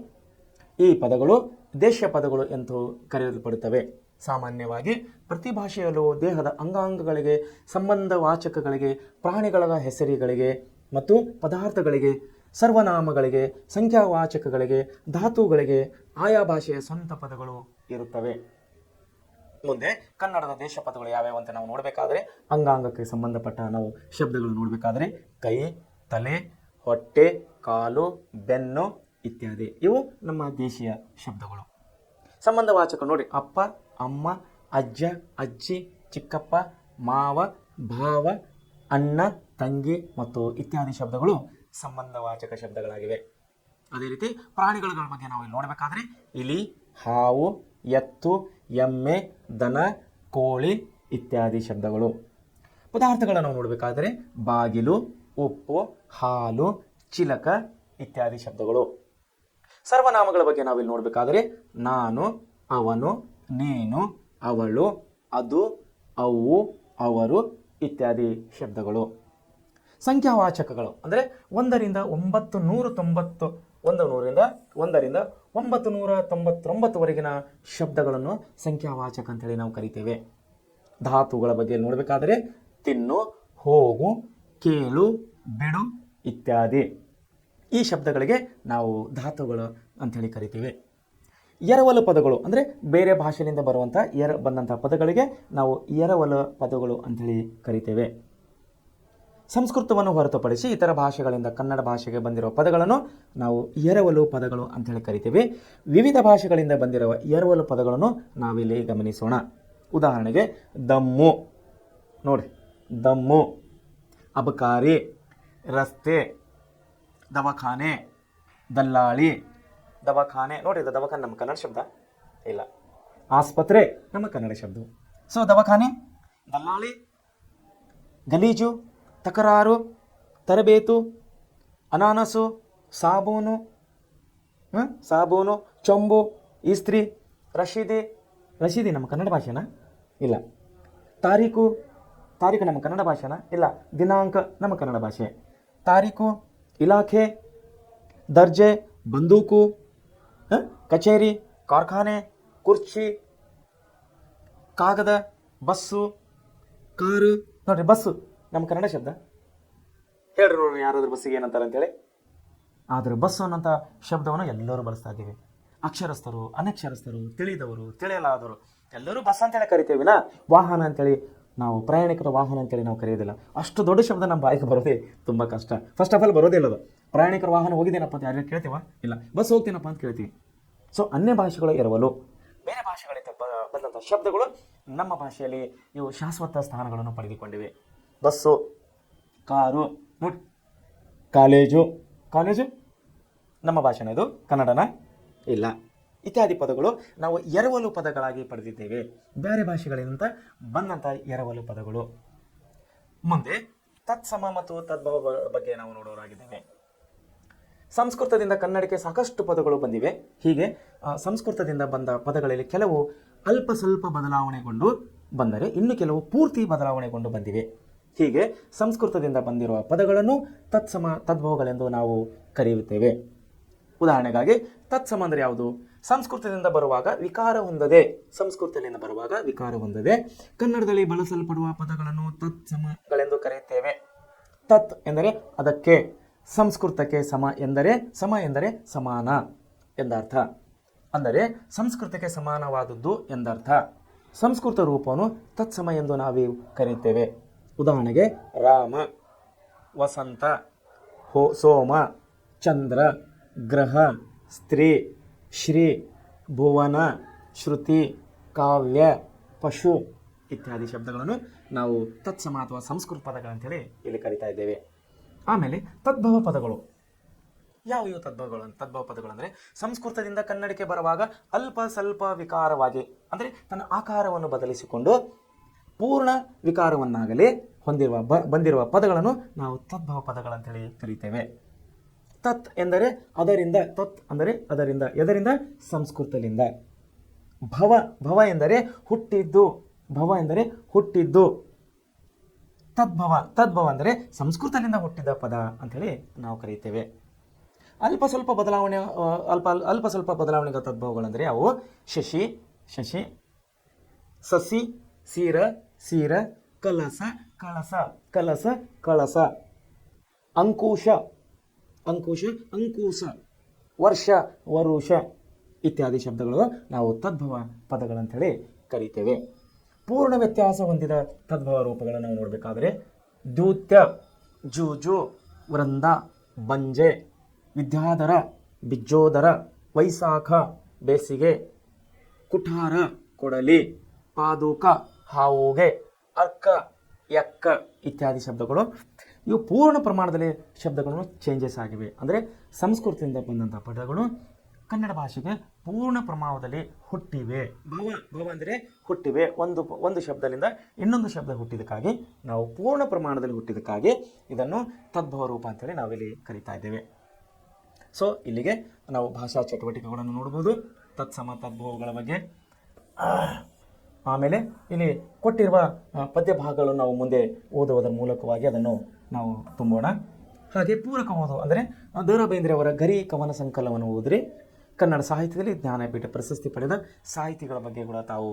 ಈ ಪದಗಳು ದೇಶ ಪದಗಳು ಎಂದು ಕರೆಯಲ್ಪಡುತ್ತವೆ. ಸಾಮಾನ್ಯವಾಗಿ ಪ್ರತಿ ಭಾಷೆಯಲ್ಲೂ ದೇಹದ ಅಂಗಾಂಗಗಳಿಗೆ, ಸಂಬಂಧವಾಚಕಗಳಿಗೆ, ಪ್ರಾಣಿಗಳ ಹೆಸರುಗಳಿಗೆ ಮತ್ತು ಪದಾರ್ಥಗಳಿಗೆ, ಸರ್ವನಾಮಗಳಿಗೆ, ಸಂಖ್ಯಾವಾಚಕಗಳಿಗೆ, ಧಾತುಗಳಿಗೆ ಆಯಾ ಭಾಷೆಯ ಸ್ವಂತ ಪದಗಳು ಇರುತ್ತವೆ. ಮುಂದೆ ಕನ್ನಡದ ದೇಶ ಪದಗಳು ಯಾವ್ಯಾವ ಅಂತ ನಾವು ನೋಡಬೇಕಾದ್ರೆ, ಅಂಗಾಂಗಕ್ಕೆ ಸಂಬಂಧಪಟ್ಟ ನಾವು ಶಬ್ದಗಳು ನೋಡಬೇಕಾದ್ರೆ ಕೈ, ತಲೆ, ಹೊಟ್ಟೆ, ಕಾಲು, ಬೆನ್ನು ಇತ್ಯಾದಿ ಇವು ನಮ್ಮ ದೇಶೀಯ ಶಬ್ದಗಳು. ಸಂಬಂಧವಾಚಕ ನೋಡಿ, ಅಪ್ಪ, ಅಮ್ಮ, ಅಜ್ಜ, ಅಜ್ಜಿ, ಚಿಕ್ಕಪ್ಪ, ಮಾವ, ಭಾವ, ಅಣ್ಣ, ತಂಗಿ ಮತ್ತು ಇತ್ಯಾದಿ ಶಬ್ದಗಳು ಸಂಬಂಧವಾಚಕ ಶಬ್ದಗಳಾಗಿವೆ. ಅದೇ ರೀತಿ ಪ್ರಾಣಿಗಳ ಬಗ್ಗೆ ನಾವು ಇಲ್ಲಿ ನೋಡಬೇಕಾದ್ರೆ ಇಲಿ, ಹಾವು, ಎತ್ತು, ಎಮ್ಮೆ, ದನ, ಕೋಳಿ ಇತ್ಯಾದಿ ಶಬ್ದಗಳು. ಪದಾರ್ಥಗಳನ್ನು ನಾವು ನೋಡಬೇಕಾದ್ರೆ ಬಾಗಿಲು, ಉಪ್ಪು, ಹಾಲು, ಚಿಲಕ ಇತ್ಯಾದಿ ಶಬ್ದಗಳು. ಸರ್ವನಾಮಗಳ ಬಗ್ಗೆ ನಾವಿಲ್ಲಿ ನೋಡಬೇಕಾದ್ರೆ ನಾನು, ಅವನು, ನೀನು, ಅವಳು, ಅದು, ಅವು, ಅವರು ಇತ್ಯಾದಿ ಶಬ್ದಗಳು. ಸಂಖ್ಯಾವಾಚಕಗಳು ಅಂದರೆ 1ರಿಂದ 999ವರೆಗಿನ ಶಬ್ದಗಳನ್ನು ಸಂಖ್ಯಾವಾಚಕ ಅಂತೇಳಿ ನಾವು ಕರಿತೇವೆ. ಧಾತುಗಳ ಬಗ್ಗೆ ನೋಡಬೇಕಾದ್ರೆ ತಿನ್ನು, ಹೋಗು, ಕೇಳು, ಬಿಡು ಇತ್ಯಾದಿ ಈ ಶಬ್ದಗಳಿಗೆ ನಾವು ಧಾತುಗಳು ಅಂಥೇಳಿ ಕರಿತೀವಿ. ಎರವಲು ಪದಗಳು ಅಂದರೆ ಬೇರೆ ಭಾಷೆಯಿಂದ ಬರುವಂಥ ಬಂದಂಥ ಪದಗಳಿಗೆ ನಾವು ಎರವಲು ಪದಗಳು ಅಂಥೇಳಿ ಕರಿತೇವೆ. ಸಂಸ್ಕೃತವನ್ನು ಹೊರತುಪಡಿಸಿ ಇತರ ಭಾಷೆಗಳಿಂದ ಕನ್ನಡ ಭಾಷೆಗೆ ಬಂದಿರುವ ಪದಗಳನ್ನು ನಾವು ಎರವಲು ಪದಗಳು ಅಂಥೇಳಿ ಕರಿತೀವಿ. ವಿವಿಧ ಭಾಷೆಗಳಿಂದ ಬಂದಿರುವ ಎರವಲು ಪದಗಳನ್ನು ನಾವಿಲ್ಲಿ ಗಮನಿಸೋಣ. ಉದಾಹರಣೆಗೆ ದಮ್ಮು ನೋಡಿ, ದಮ್ಮು, ಅಬಕಾರಿ, ರಸ್ತೆ, ದವಾಖಾನೆ, ದಲ್ಲಾಳಿ. ದವಾಖಾನೆ ನೋಡಿ, ದವಾಖಾನೆ ನಮ್ಮ ಕನ್ನಡ ಶಬ್ದ ಇಲ್ಲ. ಆಸ್ಪತ್ರೆ ನಮ್ಮ ಕನ್ನಡ ಶಬ್ದ. ಸೊ ದವಾಖಾನೆ, ದಲ್ಲಾಳಿ, ಗಲೀಜು, ತಕರಾರು, ತರಬೇತು, ಅನಾನಸು, ಸಾಬೂನು, ಚೊಂಬು, ಇಸ್ತ್ರಿ, ರಶೀದಿ ನಮ್ಮ ಕನ್ನಡ ಭಾಷೆನಾ ಇಲ್ಲ. ತಾರೀಕು ನಮ್ಮ ಕನ್ನಡ ಭಾಷೆನಾ ಇಲ್ಲ. ದಿನಾಂಕ ನಮ್ಮ ಕನ್ನಡ ಭಾಷೆ. ತಾರೀಕು, ಇಲಾಖೆ, ದರ್ಜೆ, ಬಂದೂಕು, ಕಚೇರಿ, ಕಾರ್ಖಾನೆ, ಕುರ್ಚಿ, ಕಾಗದ, ಬಸ್ಸು, ಕಾರು. ನೋಡ್ರಿ, ಬಸ್ಸು ನಮ್ಮ ಕನ್ನಡ ಶಬ್ದ. ಹೇಳ್ರಿ ನೋಡ್ರಿ ಯಾರಾದ್ರೂ ಬಸ್ಸಿಗೆ ಏನಂತಾರೆ ಅಂತೇಳಿ. ಆದರೆ ಬಸ್ಸು ಅನ್ನೋಂಥ ಶಬ್ದವನ್ನು ಎಲ್ಲರೂ ಬಳಸ್ತಾ ಇದ್ದೀವಿ. ಅಕ್ಷರಸ್ಥರು, ಅನಕ್ಷರಸ್ಥರು, ತಿಳಿದವರು, ತಿಳಿಯಲಾದವರು ಎಲ್ಲರೂ ಬಸ್ ಅಂತೇಳಿ ಕರಿತೇವಿನ. ವಾಹನ ಅಂತೇಳಿ ನಾವು ಪ್ರಯಾಣಿಕರ ವಾಹನ ಅಂತೇಳಿ ನಾವು ಕರೆಯೋದಿಲ್ಲ. ಅಷ್ಟು ದೊಡ್ಡ ಶಬ್ದ ನಮ್ಮ ಬಾಯಿಗೆ ಬರೋದೇ ತುಂಬ ಕಷ್ಟ. ಫಸ್ಟ್ ಆಫ್ ಆಲ್ ಬರೋದಿಲ್ಲ ಅದು. ಪ್ರಯಾಣಿಕರ ವಾಹನ ಹೋಗಿದ್ದೇನಪ್ಪ ಅಂತ ಯಾರು ಕೇಳ್ತೀವ? ಇಲ್ಲ. ಬಸ್ ಹೋಗ್ತೀನಪ್ಪ ಅಂತ ಕೇಳ್ತೀವಿ. ಸೊ ಅನ್ಯ ಭಾಷೆಗಳು ಎರವಲು. ಬೇರೆ ಭಾಷೆಗಳಿಂದ ಬಂದಂಥ ಶಬ್ದಗಳು ನಮ್ಮ ಭಾಷೆಯಲ್ಲಿ ಇವು ಶಾಶ್ವತ ಸ್ಥಾನಗಳನ್ನು ಪಡೆದುಕೊಂಡಿವೆ. ಬಸ್ಸು, ಕಾರು ನೋಡಿ, ಕಾಲೇಜು ನಮ್ಮ ಭಾಷೆನ, ಇದು ಕನ್ನಡನ ಇಲ್ಲ. ಇತ್ಯಾದಿ ಪದಗಳು ನಾವು ಎರವಲು ಪದಗಳಾಗಿ ಪಡೆದಿದ್ದೇವೆ. ಬೇರೆ ಭಾಷೆಗಳಿಂದ ಬಂದಂಥ ಎರವಲು ಪದಗಳು. ಮುಂದೆ ತತ್ಸಮ ಮತ್ತು ತದ್ಭವ ಬಗ್ಗೆ ನಾವು ನೋಡೋರಾಗಿದ್ದೇವೆ. ಸಂಸ್ಕೃತದಿಂದ ಕನ್ನಡಕ್ಕೆ ಸಾಕಷ್ಟು ಪದಗಳು ಬಂದಿವೆ. ಹೀಗೆ ಸಂಸ್ಕೃತದಿಂದ ಬಂದ ಪದಗಳಲ್ಲಿ ಕೆಲವು ಅಲ್ಪ ಸ್ವಲ್ಪ ಬದಲಾವಣೆಗೊಂಡು ಬಂದರೆ ಇನ್ನು ಕೆಲವು ಪೂರ್ತಿ ಬದಲಾವಣೆಗೊಂಡು ಬಂದಿವೆ. ಹೀಗೆ ಸಂಸ್ಕೃತದಿಂದ ಬಂದಿರುವ ಪದಗಳನ್ನು ತತ್ಸಮ ತದ್ಭವಗಳೆಂದು ನಾವು ಕರೆಯುತ್ತೇವೆ. ಉದಾಹರಣೆಗಾಗಿ ತತ್ಸಮ ಅಂದರೆ ಯಾವುದು? ಸಂಸ್ಕೃತದಿಂದ ಬರುವಾಗ ವಿಕಾರ ಹೊಂದದೆ ಕನ್ನಡದಲ್ಲಿ ಬಳಸಲ್ಪಡುವ ಪದಗಳನ್ನು ತತ್ಸಮಗಳೆಂದು ಕರೆಯುತ್ತೇವೆ. ತತ್ ಎಂದರೆ ಅದಕ್ಕೆ, ಸಂಸ್ಕೃತಕ್ಕೆ ಸಮ ಎಂದರೆ ಸಮಾನ ಎಂದರ್ಥ. ಅಂದರೆ ಸಂಸ್ಕೃತಕ್ಕೆ ಸಮಾನವಾದದ್ದು ಎಂದರ್ಥ. ಸಂಸ್ಕೃತ ರೂಪವನ್ನು ತತ್ಸಮ ಎಂದು ನಾವು ಕರೆಯುತ್ತೇವೆ. ಉದಾಹರಣೆಗೆ ರಾಮ, ವಸಂತ, ಸೋಮ, ಚಂದ್ರ, ಗ್ರಹ, ಸ್ತ್ರೀ, ಶ್ರೀ, ಭುವನ, ಶ್ರುತಿ, ಕಾವ್ಯ, ಪಶು ಇತ್ಯಾದಿ ಶಬ್ದಗಳನ್ನು ನಾವು ತತ್ಸಮ ಅಥವಾ ಸಂಸ್ಕೃತ ಪದಗಳಂತೇಳಿ ಇಲ್ಲಿ ಕರಿತಾ ಇದ್ದೇವೆ. ಆಮೇಲೆ ತದ್ಭವ ಪದಗಳು. ಯಾವ ತದ್ಭವ ಪದಗಳು ಅಂದರೆ ಸಂಸ್ಕೃತದಿಂದ ಕನ್ನಡಕ್ಕೆ ಬರುವಾಗ ಅಲ್ಪ ಸ್ವಲ್ಪ ವಿಕಾರವಾಗಿ, ಅಂದರೆ ತನ್ನ ಆಕಾರವನ್ನು ಬದಲಿಸಿಕೊಂಡು ಪೂರ್ಣ ವಿಕಾರವನ್ನಾಗಲಿ ಬಂದಿರುವ ಪದಗಳನ್ನು ನಾವು ತದ್ಭವ ಪದಗಳಂತೇಳಿ ಕರೀತೇವೆ. ತತ್ ಎಂದರೆ ಅದರಿಂದ, ಎದರಿಂದ? ಸಂಸ್ಕೃತದಿಂದ. ಭವ ಎಂದರೆ ಹುಟ್ಟಿದ್ದು. ತದ್ಭವ ಅಂದರೆ ಸಂಸ್ಕೃತದಿಂದ ಹುಟ್ಟಿದ ಪದ ಅಂಥೇಳಿ ನಾವು ಕರೀತೇವೆ. ಅಲ್ಪ ಸ್ವಲ್ಪ ಬದಲಾವಣೆಗಳ ತದ್ಭವಗಳೆಂದರೆ ಅವು ಶಶಿ, ಸಸಿ, ಸೀರ, ಕಳಸ, ಅಂಕುಶ, ವರ್ಷ, ವರುಷ ಇತ್ಯಾದಿ ಶಬ್ದಗಳು ನಾವು ತದ್ಭವ ಪದಗಳಂತೇಳಿ ಕರೀತೇವೆ. ಪೂರ್ಣ ವ್ಯತ್ಯಾಸ ಹೊಂದಿದ ತದ್ಭವ ರೂಪಗಳನ್ನು ನಾವು ನೋಡಬೇಕಾದ್ರೆ ದ್ಯೂತ್ಯ, ಜೂಜು, ವೃಂದ, ಬಂಜೆ, ವಿದ್ಯಾಧರ, ಬಿಜ್ಜೋದರ, ವೈಸಾಖ, ಬೇಸಿಗೆ, ಕುಠಾರ, ಕೊಡಲಿ, ಪಾದುಕ, ಹಾವುಗೆ, ಅರ್ಕ, ಯಕ್ಕ ಇತ್ಯಾದಿ ಶಬ್ದಗಳು ಇವು ಪೂರ್ಣ ಪ್ರಮಾಣದಲ್ಲಿ ಶಬ್ದಗಳನ್ನು ಚೇಂಜಸ್ ಆಗಿವೆ. ಅಂದರೆ ಸಂಸ್ಕೃತದಿಂದ ಬಂದಂಥ ಪದಗಳು ಕನ್ನಡ ಭಾಷೆಗೆ ಪೂರ್ಣ ಪ್ರಮಾಣದಲ್ಲಿ ಹುಟ್ಟಿವೆ. ಭವ ಅಂದರೆ ಹುಟ್ಟಿವೆ. ಒಂದು ಶಬ್ದದಿಂದ ಇನ್ನೊಂದು ಶಬ್ದ ಹುಟ್ಟಿದಕ್ಕಾಗಿ ನಾವು ಪೂರ್ಣ ಪ್ರಮಾಣದಲ್ಲಿ ಹುಟ್ಟಿದಕ್ಕಾಗಿ ಇದನ್ನು ತದ್ಭವ ರೂಪ ಅಂತೇಳಿ ನಾವಿಲ್ಲಿ ಕರಿತಾ ಇದ್ದೇವೆ. ಸೊ ಇಲ್ಲಿಗೆ ನಾವು ಭಾಷಾ ಚಟುವಟಿಕೆಗಳನ್ನು ನೋಡ್ಬೋದು, ತತ್ಸಮ ತದ್ಭವಗಳ ಬಗ್ಗೆ. ಆಮೇಲೆ ಇಲ್ಲಿ ಕೊಟ್ಟಿರುವ ಪದ್ಯ ಭಾಗಗಳನ್ನು ನಾವು ಮುಂದೆ ಓದುವುದರ ಮೂಲಕವಾಗಿ ಅದನ್ನು ನಾವು ತುಂಬೋಣ. ಹಾಗೆ ಪೂರಕ ಓದು ಅಂದರೆ ದ ರಾ ಬೇಂದ್ರೆ ಅವರ ಗರಿ ಕವನ ಸಂಕಲನವನ್ನು ಓದಿರಿ. ಕನ್ನಡ ಸಾಹಿತ್ಯದಲ್ಲಿ ಜ್ಞಾನಪೀಠ ಪ್ರಶಸ್ತಿ ಪಡೆದ ಸಾಹಿತಿಗಳ ಬಗ್ಗೆ ಕೂಡ ತಾವು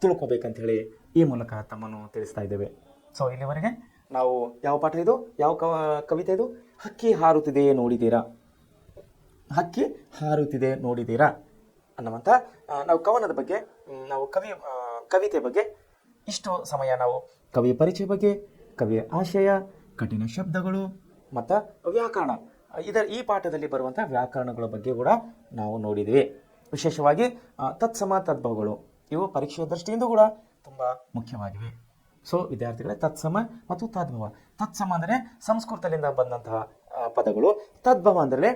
ತಿಳ್ಕೊಬೇಕಂತ ಹೇಳಿ ಈ ಮೂಲಕ ತಮ್ಮನ್ನು ತಿಳಿಸ್ತಾ ಇದ್ದೇವೆ. ಸೊ ಇಲ್ಲಿವರೆಗೆ ನಾವು ಯಾವ ಪಾಠ ಇದು, ಯಾವ ಕವಿತೆ ಇದು? ಹಕ್ಕಿ ಹಾರುತ್ತಿದೆಯೇ ನೋಡಿದ್ದೀರಾ? ಹಕ್ಕಿ ಹಾರುತ್ತಿದೆ ನೋಡಿದ್ದೀರಾ ಅನ್ನುವಂಥ ನಾವು ಕವನದ ಬಗ್ಗೆ ನಾವು ಕವಿತೆ ಬಗ್ಗೆ ಇಷ್ಟು ಸಮಯ ನಾವು ಕವಿಯ ಪರಿಚಯ ಬಗ್ಗೆ, ಕವಿಯ ಆಶಯ, ಕಠಿಣ ಶಬ್ದಗಳು ಮತ್ತು ವ್ಯಾಕರಣ, ಈ ಪಾಠದಲ್ಲಿ ಬರುವಂಥ ವ್ಯಾಕರಣಗಳ ಬಗ್ಗೆ ಕೂಡ ನಾವು ನೋಡಿದ್ವಿ. ವಿಶೇಷವಾಗಿ ತತ್ಸಮ ತದ್ಭವಗಳು ಇವು ಪರೀಕ್ಷೆಯ ದೃಷ್ಟಿಯಿಂದ ಕೂಡ ತುಂಬ ಮುಖ್ಯವಾಗಿವೆ. ಸೊ ವಿದ್ಯಾರ್ಥಿಗಳೇ, ತತ್ಸಮ ಮತ್ತು ತದ್ಭವ. ತತ್ಸಮ ಅಂದರೆ ಸಂಸ್ಕೃತದಿಂದ ಬಂದಂತಹ ಪದಗಳು, ತದ್ಭವ ಅಂದರೆ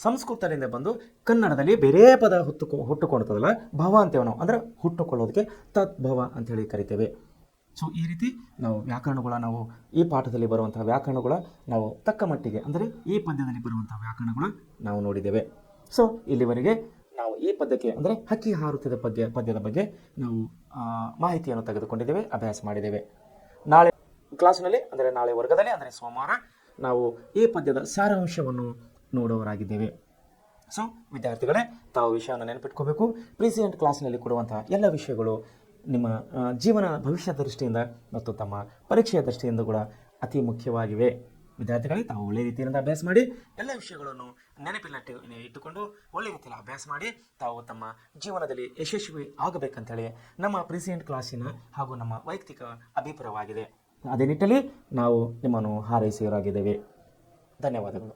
ಸಂಸ್ಕೃತದಿಂದ ಬಂದು ಕನ್ನಡದಲ್ಲಿ ಬೇರೆ ಪದ ಹುಟ್ಟುಕೊಳ್ತದಲ್ಲ, ಭವ ಅಂತೇವೆ ನಾವು, ಅಂದರೆ ಹುಟ್ಟುಕೊಳ್ಳೋದಕ್ಕೆ ತದ್ಭವ ಅಂತೇಳಿ ಕರಿತೇವೆ. ಸೊ ಈ ರೀತಿ ನಾವು ವ್ಯಾಕರಣಗಳ ನಾವು ಈ ಪಾಠದಲ್ಲಿ ಬರುವಂತಹ ವ್ಯಾಕರಣಗಳ ನಾವು ತಕ್ಕ ಮಟ್ಟಿಗೆ, ಅಂದರೆ ಈ ಪದ್ಯದಲ್ಲಿ ಬರುವಂತಹ ವ್ಯಾಕರಣಗಳು ನಾವು ನೋಡಿದ್ದೇವೆ. ಸೊ ಇಲ್ಲಿವರೆಗೆ ನಾವು ಈ ಪದ್ಯಕ್ಕೆ ಅಂದರೆ ಹಕ್ಕಿ ಹಾರುತ್ತಿದ್ದ ಪದ್ಯದ ಬಗ್ಗೆ ನಾವು ಮಾಹಿತಿಯನ್ನು ತೆಗೆದುಕೊಂಡಿದ್ದೇವೆ, ಅಭ್ಯಾಸ ಮಾಡಿದ್ದೇವೆ. ನಾಳೆ ಕ್ಲಾಸ್ನಲ್ಲಿ ಅಂದರೆ ನಾಳೆ ವರ್ಗದಲ್ಲಿ ಅಂದರೆ ಸೋಮವಾರ ನಾವು ಈ ಪದ್ಯದ ಸಾರಾಂಶವನ್ನು ನೋಡುವವರಾಗಿದ್ದೇವೆ. ಸೊ ವಿದ್ಯಾರ್ಥಿಗಳೇ, ತಾವು ವಿಷಯವನ್ನು ನೆನಪಿಟ್ಕೋಬೇಕು. ಪ್ರೀಸಿಯಂಟ್ ಕ್ಲಾಸ್ನಲ್ಲಿ ಕೊಡುವಂತಹ ಎಲ್ಲ ವಿಷಯಗಳು ನಿಮ್ಮ ಜೀವನ ಭವಿಷ್ಯ ದೃಷ್ಟಿಯಿಂದ ಮತ್ತು ತಮ್ಮ ಪರೀಕ್ಷೆಯ ದೃಷ್ಟಿಯಿಂದ ಕೂಡ ಅತಿ ಮುಖ್ಯವಾಗಿವೆ. ವಿದ್ಯಾರ್ಥಿಗಳೇ, ತಾವು ಒಳ್ಳೆಯ ರೀತಿಯಿಂದ ಅಭ್ಯಾಸ ಮಾಡಿ, ಎಲ್ಲ ವಿಷಯಗಳನ್ನು ನೆನಪಿನಲ್ಲಿ ಇಟ್ಟುಕೊಂಡು ಒಳ್ಳೆಯ ರೀತಿಯಲ್ಲಿ ಅಭ್ಯಾಸ ಮಾಡಿ ತಾವು ತಮ್ಮ ಜೀವನದಲ್ಲಿ ಯಶಸ್ವಿ ಆಗಬೇಕಂತೇಳಿ ನಮ್ಮ ಪ್ರೀಸಿಯಂಟ್ ಕ್ಲಾಸಿನ ಹಾಗೂ ನಮ್ಮ ವೈಯಕ್ತಿಕ ಅಭಿಪ್ರಾಯವಾಗಿದೆ. ಅದೇ ನಿಟ್ಟಲ್ಲಿ ನಾವು ನಿಮ್ಮನ್ನು ಹಾರೈಸಿರಾಗಿದ್ದೇವೆ. ಧನ್ಯವಾದಗಳು.